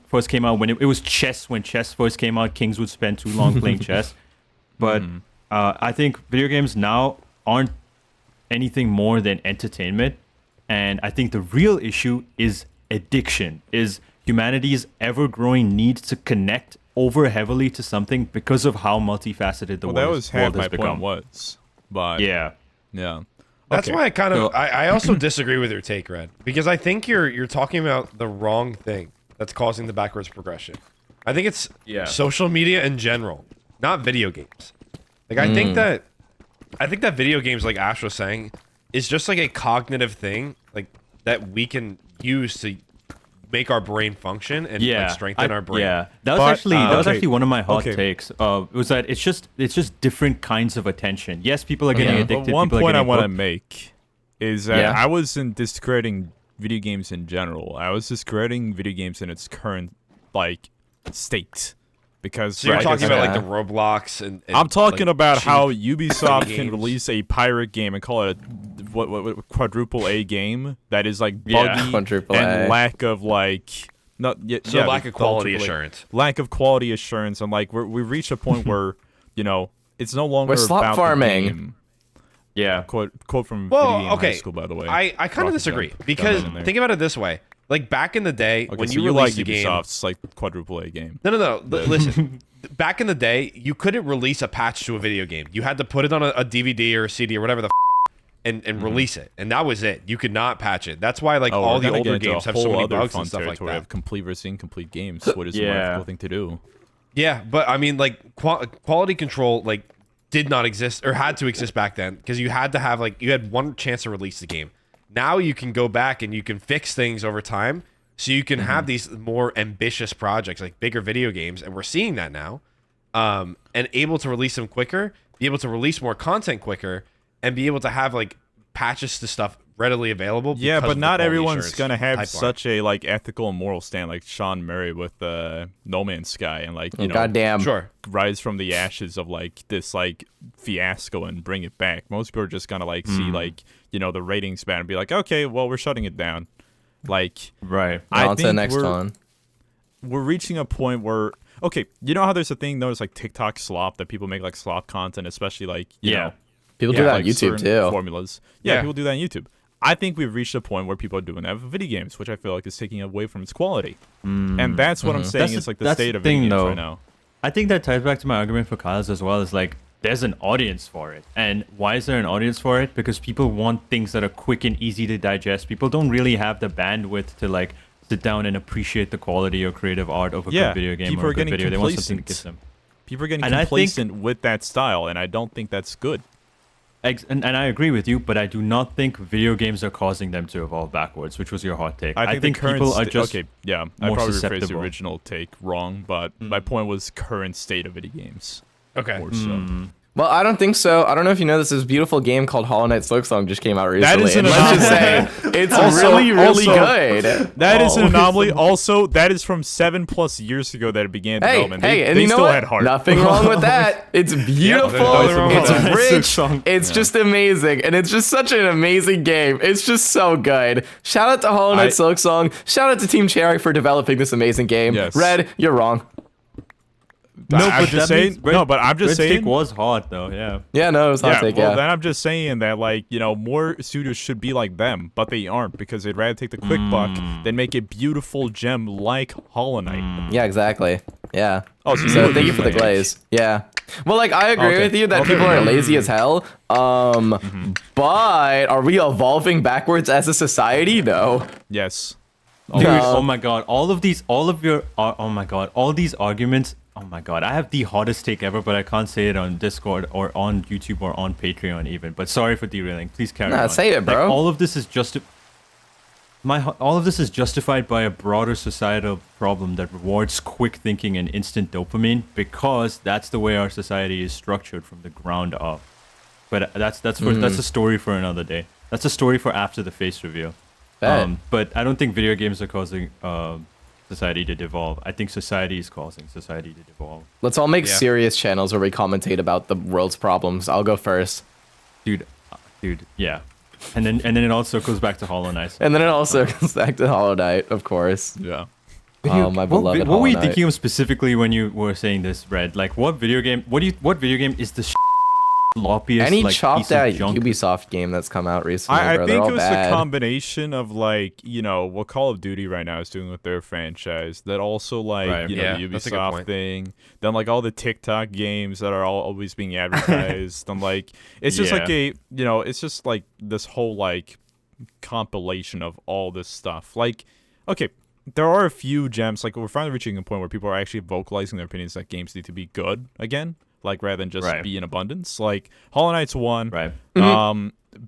first came out, when it was chess, when chess first came out, kings would spend too long playing chess. But I think video games now aren't anything more than entertainment. And I think the real issue is addiction, is humanity's ever-growing need to connect over heavily to something because of how multifaceted the Well, that world was half my has become. point was. But Yeah. yeah. That's Okay. why I kind of So- I also disagree with your take, Red, because I think you're talking about the wrong thing that's causing the backwards progression. I think it's social media in general, not video games. Like I think that video games, like Ash was saying, is just like a cognitive thing, like that we can use to make our brain function and like, strengthen our brain. Yeah, that was But, actually one of my hot okay. takes. Was that it's just different kinds of attention. Yes, people are getting Yeah. addicted. But one people are point I getting want to hooked. make is that Yeah. I wasn't discrediting video games in general. I was discrediting video games in its current like state. Because So you're like, talking I about said, like the Roblox and I'm talking like, about cheap how Ubisoft games. can release a pirate game and call it a what quadruple A game that is like Yeah. buggy Quadruple and A. lack of like not yet So lack of quality assurance. lack of quality assurance, and like we've reached a point where it's no longer We're slop about farming. the game. Yeah, Quote from Well, Video Game okay. High School, by the way. I kind Rocket of disagree Jump. because Jump in there. think about it this way: like back in the day Okay, when so you like released a game. Ubisoft's like quadruple A game. No. Listen, back in the day, you couldn't release a patch to a video game. You had to put it on a DVD or a CD or whatever the and release it, and that was it. You could not patch it. That's why like all we're the gonna older get into games a have so whole many other bugs fun and stuff like territory that. of complete versus incomplete games. What is a Yeah. wonderful thing to do? Yeah, but I mean, like quality control, like did not exist or had to exist back then because you had to have like you had one chance to release the game. Now you can go back and you can fix things over time, so you can have these more ambitious projects like bigger video games, and we're seeing that now. And able to release them quicker, be able to release more content quicker, and be able to have like patches to stuff readily available. Yeah, because but of the not quality everyone's assurance gonna have pipeline. such a like ethical and moral stand like Sean Murray with No Man's Sky and like Goddamn. Sure. rise from the ashes of like this like fiasco and bring it back. Most people are just gonna like see like the ratings bad and be like, okay, well we're shutting it down. Like right. I On to the think next one. we're reaching a point where okay, you know how there's a thing known as like TikTok slop that people make like slop content, especially like you Yeah. know People do that on like YouTube certain too. formulas. Yeah, Yeah. people do that on YouTube. I think we've reached a point where people are doing that with video games, which I feel like is taking away from its quality. And that's what I'm saying That's is the- like the that's state the of video thing, games though. right now. I think that ties back to my argument for Kyle's as well. Is like there's an audience for it. And why is there an audience for it? Because people want things that are quick and easy to digest. People don't really have the bandwidth to like sit down and appreciate the quality or creative art of a good video game people or are a good getting video. They want something to complacent. give them. People are getting And I think- complacent with that style, and I don't think that's good. And I agree with you, but I do not think video games are causing them to evolve backwards, which was your hot take. I think the current people are just okay. Yeah, I more probably rephrased the susceptible. original take wrong, but my point was current state of video games. Okay. More so. Well, I don't think so. I don't know if you know this beautiful game called Hollow Knight Silksong just came out recently. is an and let's just say it's really, really good. That is an Oh. anomaly. Also, that is from 7+ years ago that it began Hey, development. hey, and they you know still what? had heart. Nothing wrong with that. It's beautiful. nothing wrong with It's that. rich. Silksong. It's just amazing, and it's just such an amazing game. It's just so good. Shout out to Hollow Knight Silksong. Shout out to Team Cherry for developing this amazing game. Yes. Red, you're wrong. no, I'm but just that saying. means No, but I'm just Red's saying. take was hot though. Yeah. Yeah, no, it was hot take. Well, Yeah. then I'm just saying that, like, you know, more studios should be like them, but they aren't because they'd rather take the quick buck than make a beautiful gem like Hollow Knight. Yeah, exactly. Yeah. Oh, so So you thank you for the agree. glaze. Yeah. Well, like I agree Okay. with you that Okay. people are lazy as hell. But are we evolving backwards as a society? No. Yes. Dude, No. oh my god, all my god, all these arguments. Oh my god, I have the hottest take ever, but I can't say it on Discord or on YouTube or on Patreon even. But sorry for derailing. Please carry Nah, on. say it, bro. Like, all of this is all of this is justified by a broader societal problem that rewards quick thinking and instant dopamine because that's the way our society is structured from the ground up. But that's a story for another day. That's a story for after the face reveal. Bet. But I don't think video games are causing society to devolve. I think society is causing society to devolve. Let's all make Yeah. serious channels where we commentate about the world's problems. I'll go first. Dude, yeah. And then it all circles back to Hollow Knight. And then it also comes back to Hollow Knight, of course. Yeah. Oh, my beloved What Hollow were you Knight. thinking of specifically when you were saying this, Red? Like, what video game is the sloppiest, Any like, chopped piece of out junk? Ubisoft game that's come out recently, I bro. They're think all it was bad. the combination of, like, you know, what Call of Duty right now is doing with their franchise, that also, like, Right. you know, Yeah, the that's a good Ubisoft point. thing, then, like, all the TikTok games that are always being advertised, and, like, it's just like Yeah. you know, it's just like this whole, like, compilation of all this stuff. Like, okay, there are a few gems, like, we're finally reaching a point where people are actually vocalizing their opinions that games need to be good again, like, rather than just Right. be in abundance. Like, Hollow Knight's one. Right.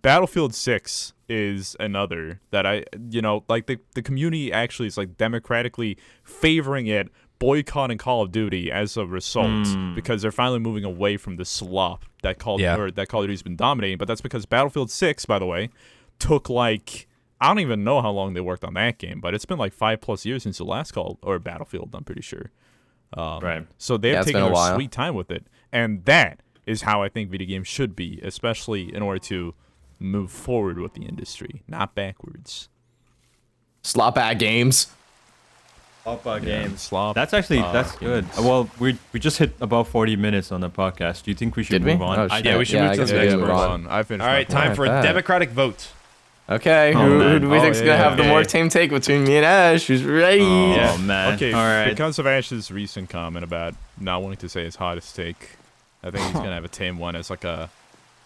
Battlefield 6 is another that you know, like the community actually is like democratically favoring it, boycotting Call of Duty as a result because they're finally moving away from the slop that Call of Duty's been dominating. But that's because Battlefield 6, by the way, took like, I don't even know how long they worked on that game, but it's been like 5+ years since the last Battlefield, I'm pretty sure. Right. So they've Yeah, it's taken been a their while. sweet time with it. And that is how I think video games should be, especially in order to move forward with the industry, not backwards. Slop at games. Games. Slop. That's good. Well, we just hit about 40 minutes on the podcast. Do you think we should Did we? move on? Oh, I shit. Yeah, we should Yeah, move I to guess the we next can move person. on. I finished. All right, my time point. for a bet. democratic vote. Okay, Oh, who man. do we think's gonna have the yeah. more tame take between me and Ash? Who's ready? Oh, man. Okay, All right. because of Ash's recent comment about not wanting to say his hottest take, I think he's gonna have a tame one as like a,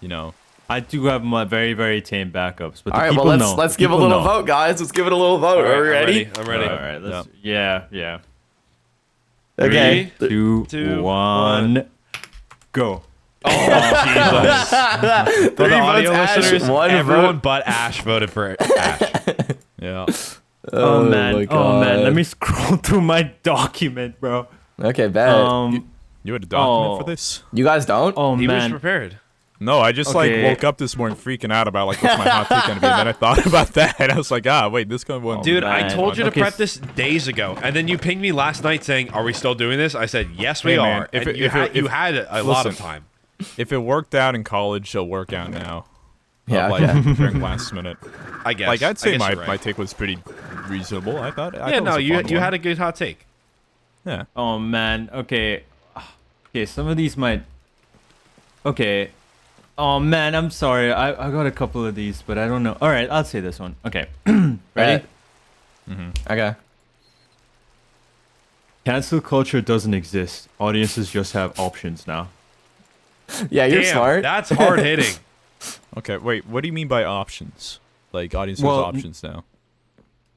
you know. I do have my very, very tame backups, but All the right, people well know. let's The give a people little know. vote, guys. Let's give it a little vote. All right, Are we ready? I'm ready. All right, let's. Yeah. Okay. 3, 2, two, 1, go. For Three the votes audio Ash, listeners, one everyone vote. but Ash voted for Ash. Yeah. Oh, man. my Oh man. God. Let me scroll through my document, bro. Okay, bet. You had a document Oh. for this? You guys don't? Oh He was man. prepared. No, I just like Okay. woke up this morning freaking out about like what's my hot take gonna be, and then I thought about that, and I was like, wait, this kind of one. Dude, I man. told you to Okay, prep this days ago, and then you pinged me last night saying, "Are we still doing this?" I said, "Yes, we Hey, man, are." if And it- you if it- you if- had a lot of listen. time. If it worked out in college, it'll work out now. Yeah, Like okay. during last minute. I guess. Like I'd say I guess my, you're right. my take was pretty reasonable. I thought. Yeah, no, you had a good hot take. Yeah. Oh man. Okay. Okay. Some of these might. Okay. Oh man, I'm sorry. I got a couple of these, but I don't know. All right, I'll say this one. Okay. Ready? Bet. Okay. Cancel culture doesn't exist. Audiences just have options now. Yeah, you're Damn, smart. that's hard hitting. Okay, wait. What do you mean by options? Like audience Well, has options now.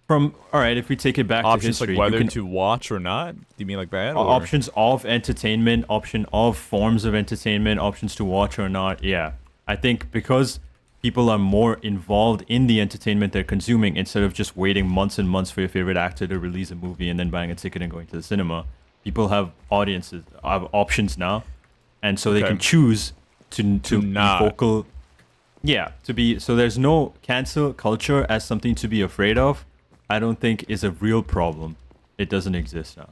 All right, if we take it back to Options history, like whether you can to watch or not. Do you mean like that? Or? options of entertainment, option of forms of entertainment, options to watch or not. Yeah, I think because people are more involved in the entertainment they're consuming instead of just waiting months and months for your favorite actor to release a movie and then buying a ticket and going to the cinema. People have options now, and so they Okay. can choose to not. be vocal. Yeah, to be so. There's no cancel culture as something to be afraid of. I don't think is a real problem. It doesn't exist now.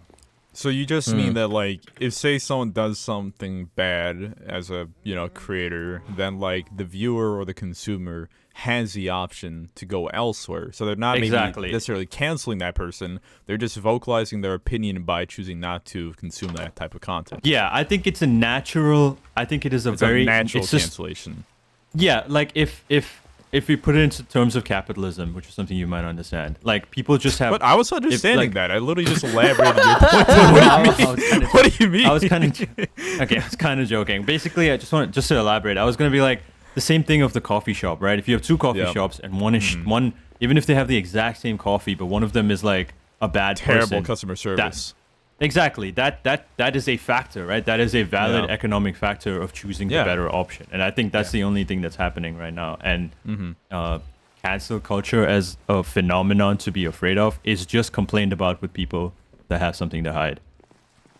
So you just mean that like if say someone does something bad as a creator, then like the viewer or the consumer has the option to go elsewhere. So they're not Exactly. maybe necessarily canceling that person. They're just vocalizing their opinion by choosing not to consume that type of content. Yeah, I think it's a natural. I think it is a It's very a natural it's just- cancellation. Yeah, like if we put it into terms of capitalism, which is something you might understand, like people just have. But I was understanding like- that. I literally just elaborated your point. What do you mean? I was kind of okay. I was kind of joking. Basically, I just to elaborate. I was gonna be like the same thing of the coffee shop, right? If you have two coffee Yeah. shops and one is one, even if they have the exact same coffee, but one of them is like a bad Terrible person, customer service. Exactly. That is a factor, right? That is a valid Yeah. economic factor of choosing Yeah. the better option. And I think that's the only thing that's happening right now. And cancel culture as a phenomenon to be afraid of is just complained about with people that have something to hide.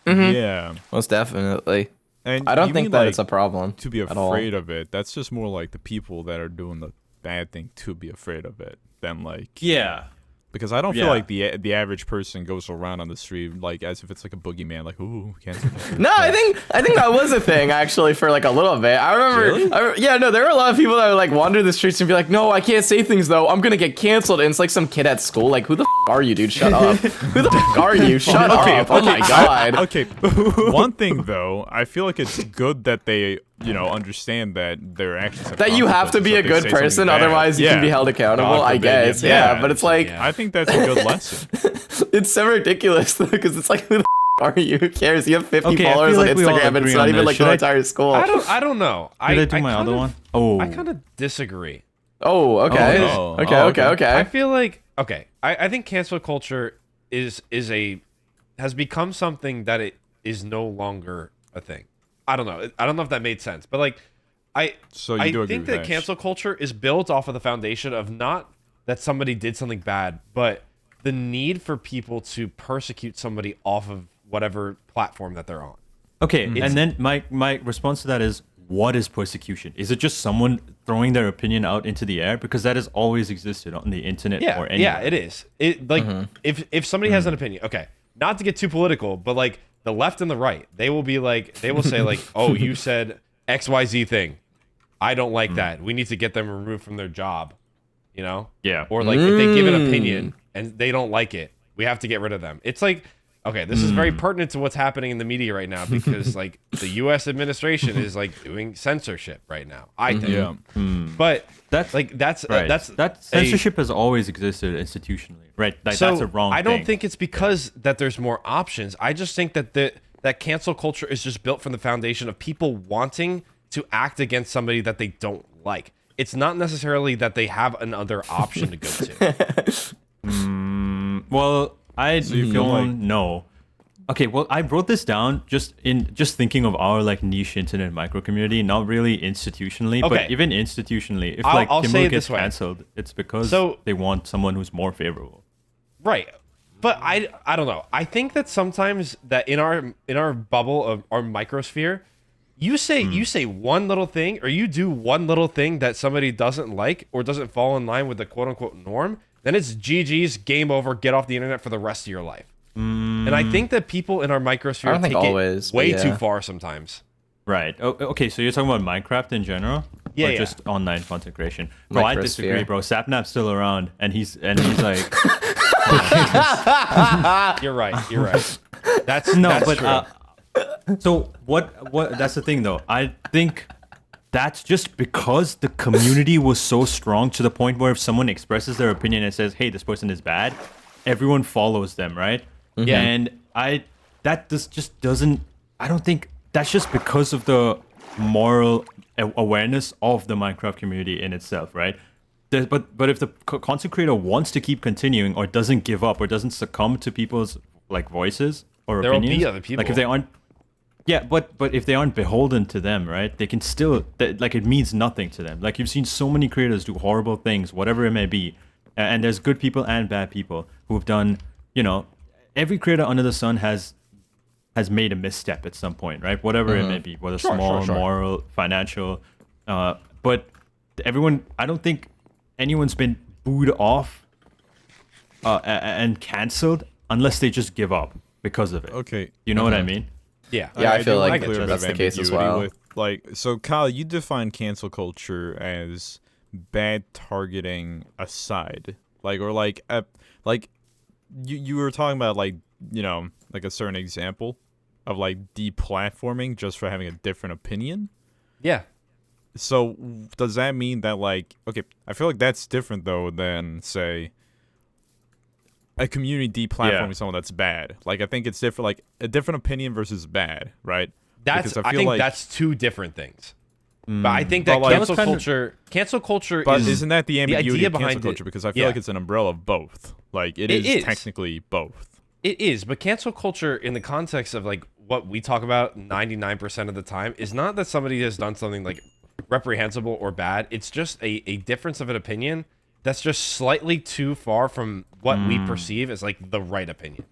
Yeah. Most definitely. And I don't you think mean, that like, it's a problem to be at all. afraid of it. That's just more like the people that are doing the bad thing to be afraid of it than like Yeah. because I don't feel Yeah. like the average person goes around on the street like as if it's like a boogeyman, like ooh, cancel culture. No, I think that was a thing actually for like a little bit. I remember, Really? yeah, no, there were a lot of people that would like wander the streets and be like, "No, I can't say things though. I'm gonna get canceled." And it's like some kid at school, like, "Who the are you, dude? Shut up. Who the are you? Shut up. Oh my god." Okay, one thing though, I feel like it's good that they understand that their actions have That you have to consequences be a if they good say something person, bad. otherwise you Yeah. can be held accountable. God I forbid, guess, yeah. yeah. But it's like Yeah. I think that's a good lesson. it's so ridiculous though, because it's like, "Who the are you? Who cares? You have 50 Okay, I followers feel on like we all Instagram, and agree it's not on even this. like Should the I- entire school." I don't know. Did I do my kind other of- one? Oh. I kind of disagree. Oh, okay, Oh, okay, oh, okay, okay. I okay. feel like I think cancel culture has become something that it is no longer a thing. I don't know. I don't know if that made sense, but like So you I do agree think with that Ash. cancel culture is built off of the foundation of not that somebody did something bad, but the need for people to persecute somebody off of whatever platform that they're on. Okay, and then my response to that is, what is persecution? Is it just someone throwing their opinion out into the air? Because that has always existed on the internet Yeah, or anywhere. yeah, it is. It like if somebody has an opinion, okay, not to get too political, but like the left and the right, they will say like, "Oh, you said XYZ thing. I don't like that. We need to get them removed from their job." You know? Yeah. Or like if they give an opinion and they don't like it, we have to get rid of them. It's like, okay, this is very pertinent to what's happening in the media right now because like the US administration is like doing censorship right now. I think. Yeah. But That's like that's right. that's that a- censorship has always existed institutionally, right? Like so that's a wrong. I don't thing. think it's because that there's more options. I just think that that cancel culture is just built from the foundation of people wanting to act against somebody that they don't like. It's not necessarily that they have another option to go to. Well, I you feel don't like- know. Okay, well, I wrote this down just thinking of our like niche internet micro community, not really institutionally, Okay. but even institutionally, if I'll Kimball say it gets this way. canceled, it's because So- they want someone who's more favorable. Right. But I don't know. I think that sometimes that in our bubble of our microsphere, you say one little thing or you do one little thing that somebody doesn't like or doesn't fall in line with the quote unquote norm, then it's GG's, game over, get off the internet for the rest of your life. And I think that people in our microsphere I don't think take always, it but way yeah. too far sometimes. Right. Oh, okay, so you're talking about Minecraft in general? Yeah, Or yeah. just online content creation? Bro, I Microsphere. disagree, bro. Sapnap's still around, and he's like, You're right. That's no, that's but true. so what? That's the thing, though. I think that's just because the community was so strong to the point where if someone expresses their opinion and says, "Hey, this person is bad," everyone follows them, right? Yeah. And just doesn't. I don't think that's just because of the moral awareness of the Minecraft community in itself, right? But if the content creator wants to keep continuing or doesn't give up or doesn't succumb to people's like voices or There will opinions, be other people. like if they aren't, yeah, but if they aren't beholden to them, right? They can still like it means nothing to them. Like you've seen so many creators do horrible things, whatever it may be, and there's good people and bad people who've done. You know, every creator under the sun has made a misstep at some point, right? Whatever it may be, whether small, moral, financial. But everyone, I don't think anyone's been booed off and cancelled unless they just give up because of it. Okay. You know what I mean? Yeah. Yeah, I feel do like a little bit that's of the case as ambiguity well. With, like, so Kyle, you define cancel culture as bad targeting aside, like, or like you were talking about like, you know, like a certain example of like deplatforming just for having a different opinion. Yeah. So does that mean that like, okay, I feel like that's different though than say a community deplatforming someone that's bad. Like I think it's different, like a different opinion versus bad, right? That's Because I feel think like, that's two different things. But I think that But, like, cancel culture but is isn't that the ambiguity idea of cancel behind culture? it. Because I feel Yeah. like it's an umbrella of both. Like it It is is. technically both. It is, but cancel culture in the context of like what we talk about 99% of the time is not that somebody has done something like reprehensible or bad. It's just a difference of an opinion that's just slightly too far from what we perceive as like the right opinion.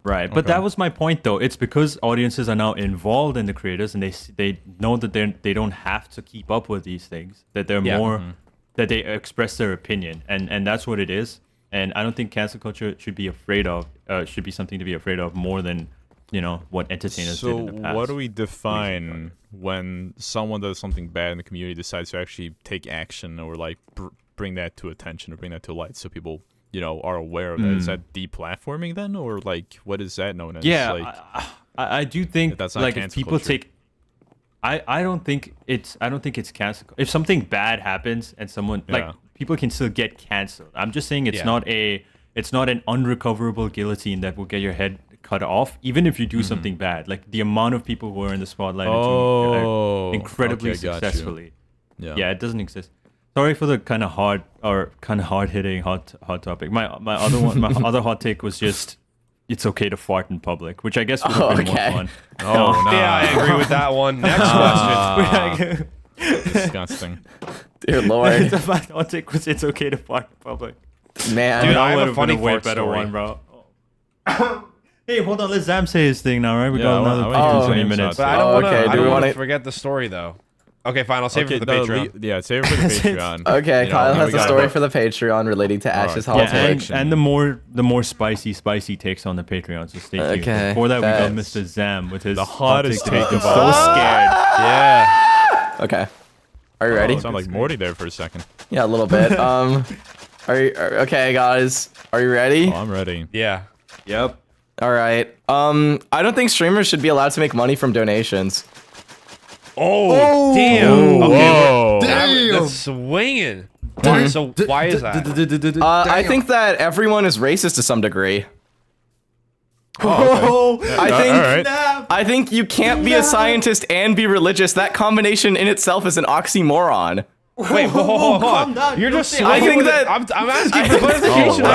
Right, but that was my point, though. It's because audiences are now involved in the creators, and they know that they don't have to keep up with these things. That they're more that they express their opinion, and that's what it is. And I don't think cancel culture should be afraid of. Should be something to be afraid of more than what entertainers did in the past. So what do we define when someone does something bad and the community decides to actually take action or like bring that to attention or bring that to light so people are aware of that? Is that deplatforming then, or like what is that known as? Yeah, like, I do think that's not like if cancel people culture. take. I don't think it's cancel. If something bad happens and someone like people can still get canceled. I'm just saying it's not an unrecoverable guillotine that will get your head cut off, even if you do something bad. Like the amount of people who are in the spotlight and doing incredibly okay, got you. successfully. Yeah, it doesn't exist. Sorry for the kind of hard hitting hot topic. My other hot take was just it's okay to fart in public, which I guess would have been more fun. Oh no! Yeah, I agree with that one. Next question. Disgusting. Dear Lord, My hot take was it's okay to fart in public. man. Dude, That I have a would've been funny way fart better story. one, bro. Hey, hold on. Let Zam say his thing now, right? We Yeah, got I another wanna hear 20 Zam's minutes. But I thoughts. don't want to. okay, do I we don't want wanna- to forget the story though. Okay, fine. I'll save it for the no, Patreon. save it for the Patreon. Okay, You know, Kyle now has we a got- story for the Patreon relating to Ash's hot Yeah, take. and the more spicy takes on the Patreon. So stay tuned. Okay, Before that, we got thanks. Mr. Zam with his The hottest hot take. take of So all. scared. Yeah. Okay, are you ready? You sound like Morty there for a second. Yeah, a little bit. Okay, guys, are you ready? Oh, I'm ready. Yeah. Yep. All right. I don't think streamers should be allowed to make money from donations. Oh, damn. Okay, Whoa. that's swinging. So why is that? I think that everyone is racist to some degree. Oh, I think all right. I think you can't be a scientist and be religious. That combination in itself is an oxymoron. Wait, hold on. You're just swinging I think with that- it. I'm asking for clarification. wow.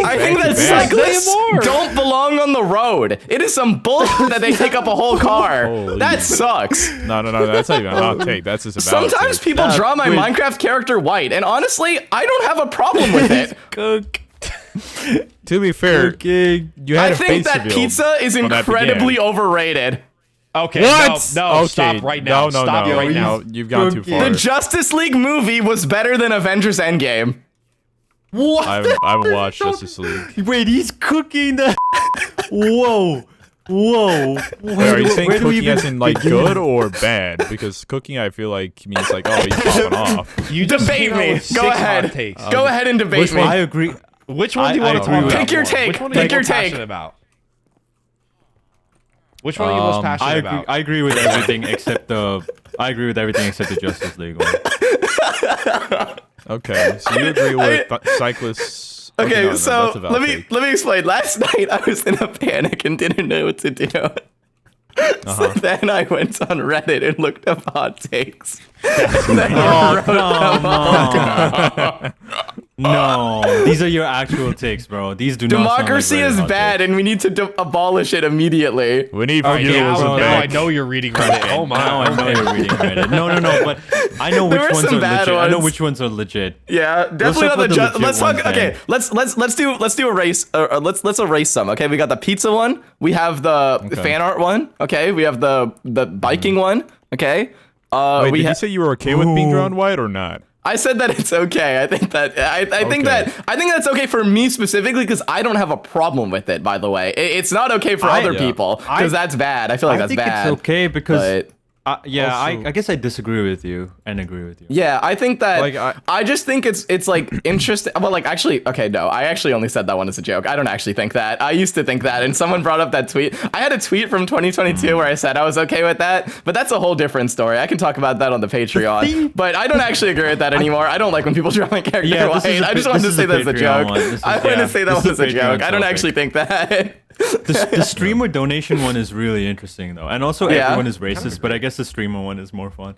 I think that Back to back. cyclists Say more. don't belong on the road. It is some bullshit that they take up a whole car. Holy That shit. sucks. No, that's not even a hot take. That's just a valid Sometimes take. people draw my wait. Minecraft character white, and honestly, I don't have a problem with it. cook. To be fair, Okay. you had I a think face that reveal pizza is when that incredibly began. overrated. Okay, What? no, Okay, stop right now. No, Stop no. right now. No, you've gone too Cookie. far. The Justice League movie was better than Avengers Endgame. What? I haven't watched Justice League. Wait, he's cooking the. Whoa. Whoa. Wait, are you saying Where do we cooking even as in like begin? good or bad? Because cooking, I feel like means like, oh, he's popping off. You just Debate came out me. with Go 6 ahead. hot takes. Go ahead and debate me. I agree. Which one do you I want to agree talk with about? Pick your more? take. Which one are Pick you your most take. passionate about? Which one are you most passionate I agree. about? I agree with everything except the. I agree with everything except the Justice League one. Okay, so you agree with cyclists? Okay, no, so that's a valid take. let me explain. Last night I was in a panic and didn't know what to do. So then I went on Reddit and looked up hot takes. Oh, come on. No, these are your actual takes, bro. These do not Democracy sound like is Reddit bad, hot and we need to abolish it immediately. We need All right, feudalism now I back. know you're reading Reddit. Oh takes. Now I my. know you're reading Reddit. No, but I know There which were ones some are bad legit. I know ones. which ones are legit. Yeah, definitely talk not the about the just. legit Let's talk. ones Okay, then. let's do a race. Let's erase some. Okay, we got the pizza one. We have the fan art one. Okay, we have the biking one. Okay. Wait, We did you say you were okay with being drawn white or not? I said that it's okay. I think that I think that's okay for me specifically because I don't have a problem with it. By the way, it's not okay for other people because that's bad. I feel like I that's think bad. it's okay because but- I guess I disagree with you and agree with you. Yeah, I think that Like, I just think it's like interesting. Well, like actually, okay, no, I actually only said that one as a joke. I don't actually think that. I used to think that, and someone brought up that tweet. I had a tweet from 2022 where I said I was okay with that, but that's a whole different story. I can talk about that on the Patreon. But I don't actually agree with that anymore. I don't like when people draw my character Yeah, this is white. a I just pa- wanted to this is say a that as a Patreon joke. one. This is- I wanted yeah, to say that this one is as a a joke. Patreon I don't topic. actually think that. The streamer donation one is really interesting though, and also Yeah. everyone is racist, but I guess the streamer one is more fun.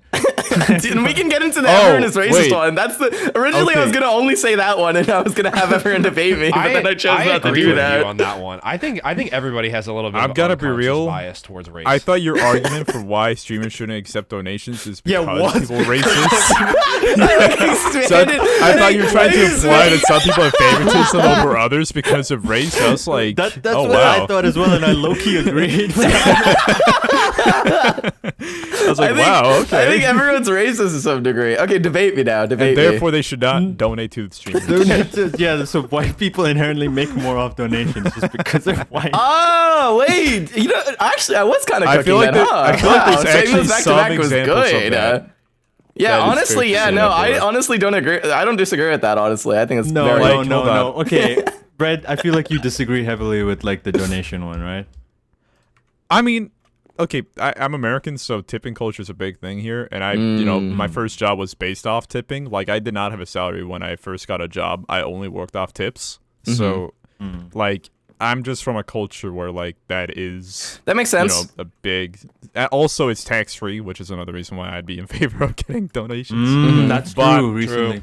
And we can get into the Oh, everyone is racist wait. one. That's the originally I was Okay. gonna only say that one, and I was gonna have everyone debate me, but then I chose not to agree do with that. you on that one. I think everybody has a little bit I'm of gonna be unconscious real. bias towards race. I thought your argument for why streamers shouldn't accept donations is Yeah, because what? people are racist. So I thought you were trying to imply that some people have favoritism over others because of race. I was like, That's oh what wow. I thought as well, and I low-key agreed. I was like, wow, okay. I think everyone's racist to some degree. Okay, debate me now. Debate and me. therefore, they should not donate to the streamers. Yeah, so white people inherently make more off donations just because they're white. Oh wait, you know, actually, I was kind of I cooking feel like that, that- huh? I feel like there's Wow, saying actually those back to some back was examples of good. that. Yeah, That is honestly, fair to yeah, say no, that I there are. honestly don't agree. I don't disagree with that. Honestly, I think it's very. like, hold No. on. Okay, Brett, I feel like you disagree heavily with like the donation one, right? I mean, okay, I'm American, so tipping culture is a big thing here. And you know, my first job was based off tipping. Like, I did not have a salary when I first got a job. I only worked off tips. So, like, I'm just from a culture where, like, that is, That makes you sense. know, a big. Also, it's tax free, which is another reason why I'd be in favor of getting donations. That's But- true. Recently,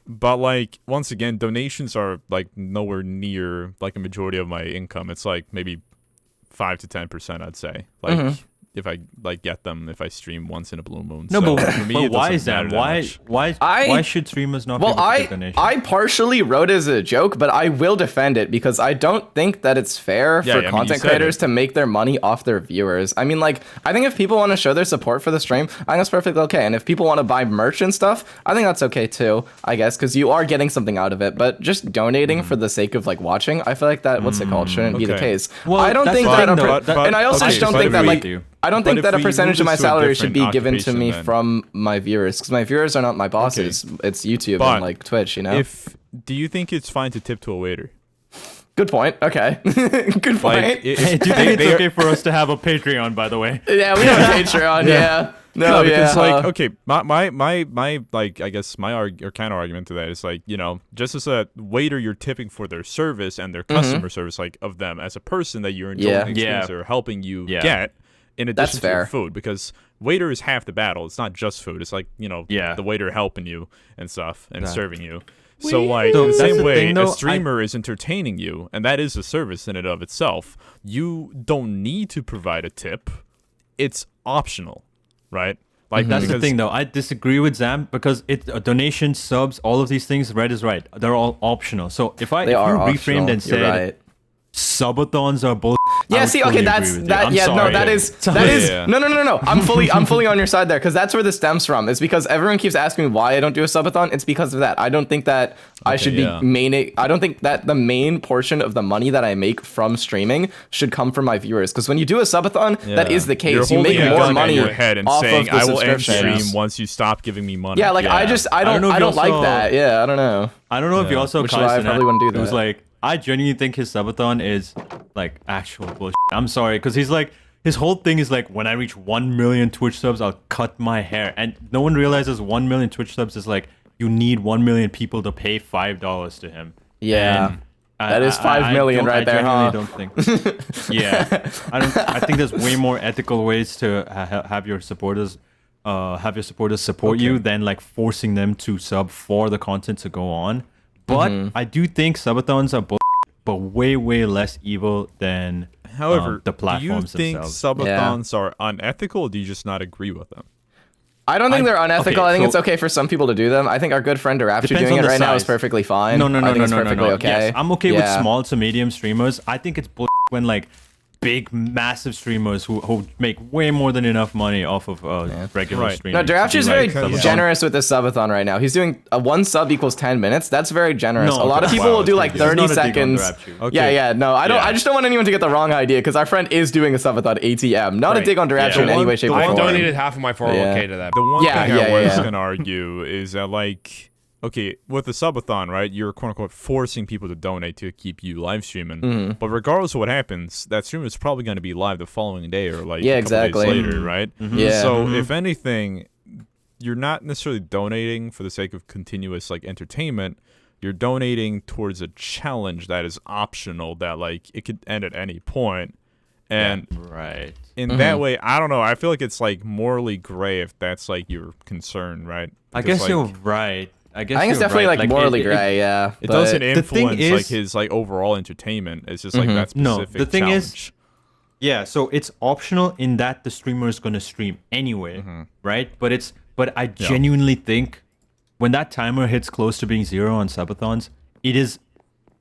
But like once again, donations are like nowhere near like a majority of my income. It's like maybe 5 to 10%, I'd say. Like if I like get them if I stream once in a blue moon. no, So, but, for me, but it why doesn't is that? matter much. Why should streamers not Well, be able to I get donations? I partially wrote it as a joke, but I will defend it because I don't think that it's fair Yeah, for I mean, you content said creators it. to make their money off their viewers. I mean, like, I think if people want to show their support for the stream, I think that's perfectly okay. And if people want to buy merch and stuff, I think that's okay too, I guess, because you are getting something out of it. But just donating for the sake of like watching, I feel like that what's it called shouldn't be the Okay. case. Well, I don't that's think the that, thing, a though. per- That- and I also okay, just don't but think that if like. we- I don't But think if that a we percentage move of my this to a salary should be different given to me occupation then. from my viewers because my viewers are not my bosses. It's YouTube But and like Twitch, you know. Do you think it's fine to tip to a waiter? Good point. Okay. Good point. Like, Hey, do you think it's okay for us to have a Patreon, by the way? Yeah, we have Patreon. Yeah. No, because yeah. like okay, my like I guess my counter argument to that is like, you know, just as a waiter, you're tipping for their service and their customer service, like of them as a person that you're enjoying Yeah. the experience Yeah. or helping you Yeah. get. In That's addition to your fair. food, because waiter is half the battle. It's not just food. It's like, you know, Yeah. the waiter helping you and stuff and Exactly. serving you. So like So in the that's same the way, thing, though, a streamer is entertaining you, and that is a service in and of itself. You don't need to provide a tip. It's optional, right? Like That's the because- thing, though. I disagree with Zam because donation, subs, all of these things. Red is right. They're all optional. So if They you are reframed optional. and You're said right. subathons are bull. I Yeah, would see, fully okay, agree that's with you. that. I'm Yeah, no, sorry. that is Yeah. no. I'm fully on your side there because that's where this stems from. It's because everyone keeps asking me why I don't do a subathon. It's because of that. I don't think that I should yeah. be I don't think that the main portion of the money that I make from streaming should come from my viewers. Because when you do a subathon, that Yeah. is the You're case. You holding make a more gun money at your head and off saying, of the "I will end subscriptions. stream once you stop giving me money." Yeah, like I know if I you don't like also- that. Yeah, I don't know. I don't know if you Yeah. also Which is why I probably wouldn't do It was that. like I genuinely think his subathon is like actual bullshit. I'm sorry because he's like his whole thing is like when I reach 1 million Twitch subs, I'll cut my hair, and no one realizes 1 million Twitch subs is like you need 1 million people to pay $5 to him. Yeah. And That is 5 million right there, huh? I genuinely don't think. Yeah, I think there's way more ethical ways to have your supporters support you than like forcing them to sub for the content to go on. But I do think subathons are but way less evil than However, the platforms do you think themselves. subathons are unethical, or do you just not agree with them? I don't think they're unethical. okay, I think so- it's okay for some people to do them. I think our good friend Darapchu Depends doing on it the right now is size. perfectly fine. No, I think it's perfectly okay. Yes, I'm okay with Yeah. small to medium streamers. I think it's when like big, massive streamers who make way more than enough money off of regular Right. streaming. No, Darapchu's very Subathon. generous with this subathon right now. He's doing a 1 sub equals 10 minutes. That's very generous. No, a lot of okay. people Wow, will do that's like pretty good. 30 It's not a dig on seconds. Darapchu. Okay. Yeah. No, I don't. Yeah. I just don't want anyone to get the wrong idea because our friend is doing a subathon ATM. Not a Right. dig on Darapchu Yeah. in any way, shape, or I form. donated half of my 401k to that. The one Yeah, thing I yeah, was yeah. gonna argue is that, like, okay, with the subathon, right, you're quote unquote forcing people to donate to keep you live streaming. Mm-hmm. But regardless of what happens, that stream is probably going to be live the following day or like Yeah, a couple exactly. days later, right? Yeah. So if anything, you're not necessarily donating for the sake of continuous like entertainment. You're donating towards a challenge that is optional, that like it could end at any point. And Right. in that way, I don't know. I feel like it's like morally gray if that's like your concern, right? I Because, guess like, you're right. I guess I think it's you're definitely right. like morally it- gray. Yeah. It but- doesn't the thing influence like is- his like overall entertainment. It's just like that No, specific the thing is- challenge. Yeah, so it's optional in that the streamer is gonna stream anyway, right? But I genuinely think when that timer hits close to being 0 on subathons, it is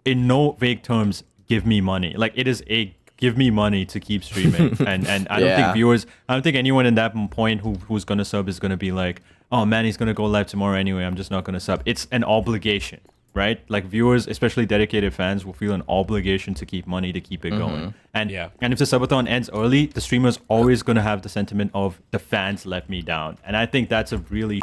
in no vague terms give me money. Like it is a give me money to keep streaming. and I don't think I don't think anyone in that point who's gonna sub is gonna be like, oh man, he's gonna go live tomorrow anyway, I'm just not gonna sub. It's an obligation. Right, like viewers, especially dedicated fans, will feel an obligation to keep money to keep it going. And and if the subathon ends early, the streamer's always gonna have the sentiment of the fans let me down, and I think that's a really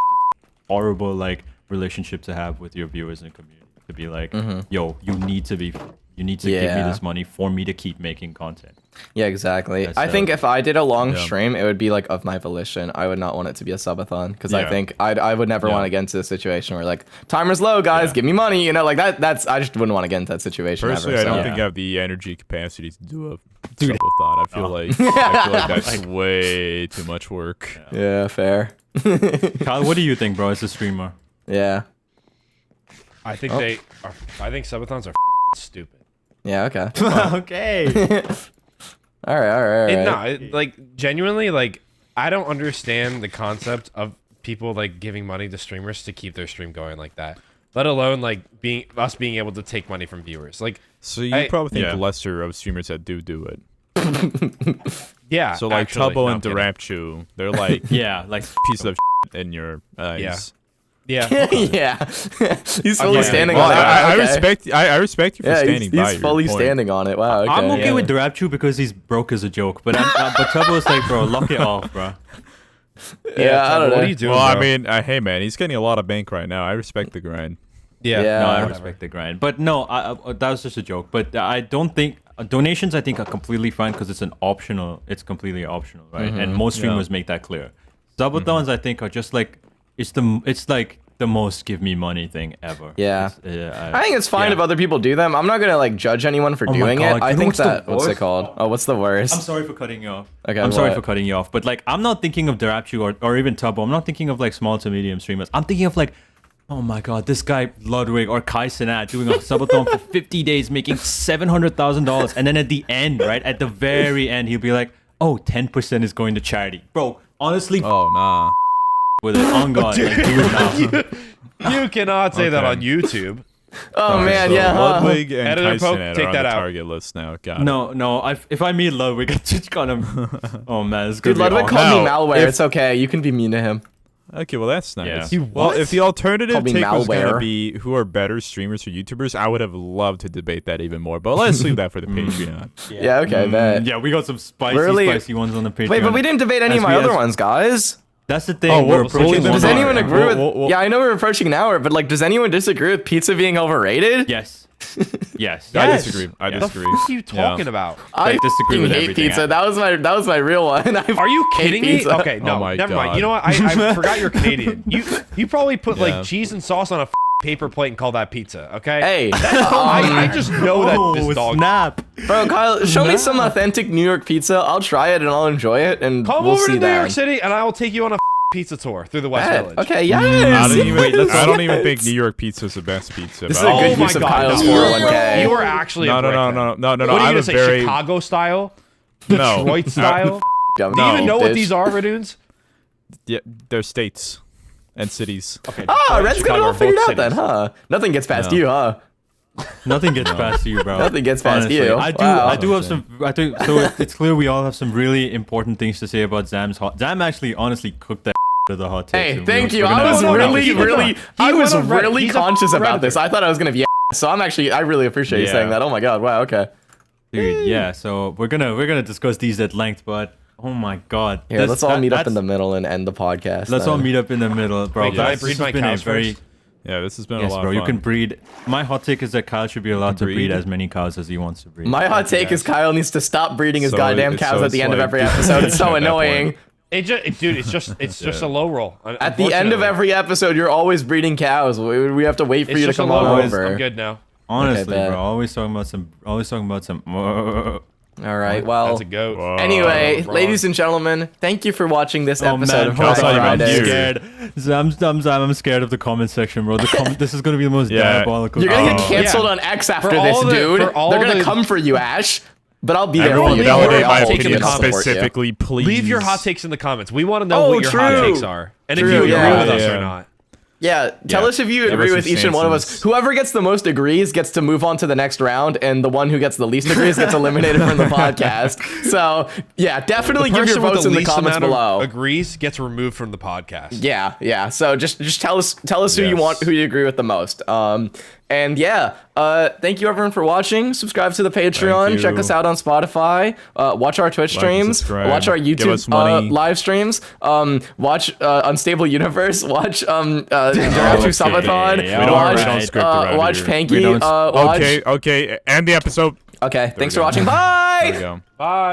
horrible like relationship to have with your viewers and community. To be like, yo, you need to give me this money for me to keep making content. Yeah, exactly. That's, I think if I did a long yeah. stream, it would be like of my volition. I would not want it to be a subathon because I Yeah. think I would never Yeah. want to get into a situation where like timer's low, guys, give me money. You know, like that's I just wouldn't want to get into that situation. Personally, ever, I don't so. think I have the energy capacity to do a subathon. I feel like that's way too much work. Yeah, fair. Kyle, what do you think, bro, as a streamer? Yeah. I think I think subathons are stupid. Yeah. Okay. Okay. All right. Like genuinely, like I don't understand the concept of people like giving money to streamers to keep their stream going like that. Let alone like being able to take money from viewers. Like, So you I- probably think yeah. lesser of streamers that do it. yeah. So like actually, Tubbo no, and I'm kidding. Darapchu, they're like Yeah, like pieces of in your eyes. Yeah. Yeah. He's fully Yeah. standing Well, on it. I Okay. respect. I respect you for Yeah, standing he's by your fully point. standing on it. Wow. Okay. I'm okay yeah. with Darapchu because he's broke as a joke, but but Tubbo's like, bro, lock it off, bro. Yeah, I don't know. What are you doing? Well, I bro? mean, hey man, he's getting a lot of bank right now. I respect the grind. yeah. Yeah. No, I whatever. respect the grind, but no, that was just a joke. But I don't think donations. I think are completely fine because it's It's completely optional, right? And most streamers make that clear. Subathons, I think, are just like it's like the most give me money thing ever. Yeah. It's, I think it's fine if other people do them. I'm not gonna like judge anyone for my doing God, it. I you know think what's the that what's it worst? called? Oh, what's the worst? I'm sorry for cutting you off. Okay, I'm sorry what? for cutting you off, but like I'm not thinking of Darapchu or even Tubbo. I'm not thinking of like small to medium streamers. I'm thinking of like, oh my god, this guy Ludwig or Kai Cenat doing a subathon for 50 days, making $700,000, and then at the end, right at the very end, he'll be like, oh, 10% is going to charity, bro. Honestly, Oh nah. with it on God, like, do it now. You cannot say that Okay. on YouTube. Oh man, So yeah. huh? Ludwig and Editor Pope, Tyson take are on that the out. target list now. Got it. No. If I meet Ludwig, I just gonna. Oh man, it's Dude, gonna be Ludwig awful. called me Now, malware. if- It's okay. You can be mean to him. Okay, well that's nice. Yeah. Well, if the alternative Called me take was malware. gonna be who are better streamers or YouTubers, I would have loved to debate that even more. But let's leave that for the Patreon. Yeah. Okay. Bet. Yeah, we got some spicy Really- ones on the Patreon. Wait, but we didn't debate any As of my we- other as- ones, guys. That's the thing. Oh, we're well, approaching well, one Does Well, anyone no, agree with? well, Yeah, I know we're approaching an hour, but like, does anyone disagree with pizza being overrated? Yes. Yes. I Yes. disagree. I Yeah. The disagree. fuck are you talking about? I disagree fucking with hate everything. pizza. That was my real one. Are you hate kidding me? pizza. Okay, no, Oh my never mind. God. You know what? I forgot you're Canadian. You probably put Yeah. like cheese and sauce on a paper plate and call that pizza. Okay. Hey, I just know that this dog. Snap. bro, Kyle, show me some authentic New York pizza. I'll try it and I'll enjoy it, and Come we'll over see to New that. York City, and I will take you on a pizza tour through the West Village. Okay, yes. I don't even think New York pizza is the best pizza. This but is a I'll- good my use of God, Kyle's no. 401k. You are actually No, a no, brick no, then. no, no, no, no. What are you I'm gonna a say? very Chicago style, no. Detroit style. Do Do you even know what these are, Reddoons? Yeah, they're states and cities. Okay. Oh, Detroit and Red's got it Chicago all are figured both out then, cities. huh? Nothing gets past No. you, huh? Nothing gets past you, bro. Nothing gets past Honestly. you. I do. Wow. I do have some. I think so. It's clear we all have some really important things to say about Zam's hot. Zam actually, honestly, cooked that of the hot takes. Hey, and thank we're you. gonna I was have to- really, I He was went on Reddit. really He's a conscious about Redditor. this. I thought I was gonna be. So I really appreciate you Yeah. saying that. Oh my god. Wow. Okay. Dude, yeah. So we're gonna discuss these at length, but oh my god. Here, let's all meet up in the middle and end the podcast. Let's all then. meet up in the middle, bro. Wait, can I This breed has my been a cows very first? Yeah, this has been a yes, lot bro. of You fun. can breed. My hot take is that Kyle should be allowed to Breed? breed as many cows as he wants to breed. My hot take is Kyle needs to stop breeding his So goddamn it's- cows so at the it's end of like every episode. It's so at that annoying. point. Dude, it's just a low roll. At the end of every episode, you're always breeding cows. We have to wait for it's you to just a come low on roll. over. I'm good now. Honestly, bet. bro. Always talking about some. All right. Well. That's a goat. Whoa. Anyway, Wrong. ladies and gentlemen, thank you for watching this Oh episode man, of hold Quag on, I'm Fridays. scared. I'm scared of the comment section, bro. This is gonna be the most Yeah. diabolical. You're gonna Oh. get canceled Yeah. on X after For this, all the- dude. for all They're gonna the- come for you, Ash. But I'll be there for Everyone you. leave Don't your worry, validate I'll my hot hold take in you the opinion and I'll support you. specifically, please. Leave your hot takes in the comments. We want to know Oh, what your hot true. takes are, and True, if you agree yeah. with us Yeah. or not. Yeah, tell Yeah. us if you Give agree us with your each and one of us. stances. Whoever gets the most agrees gets to move on to the next round, and the one who gets the least agrees gets eliminated from the podcast. So, yeah, definitely give your Person with votes the in the least comments amount of below. agrees gets removed from the podcast. Yeah. So just tell us who you Yes. want, who you agree with the most. And yeah, thank you everyone for watching. Subscribe to the Patreon. Thank Check you. us out on Spotify. Watch our Twitch Like and streams. subscribe. Watch our Give us YouTube money. live streams. Watch Unstable Universe. Watch Direct to Subathon. Yeah, We don't- Watch we don't script around watch here. Panky. We don't- Watch. Okay, end the episode. Okay. Thanks we for go. watching. There Bye. we go. Bye.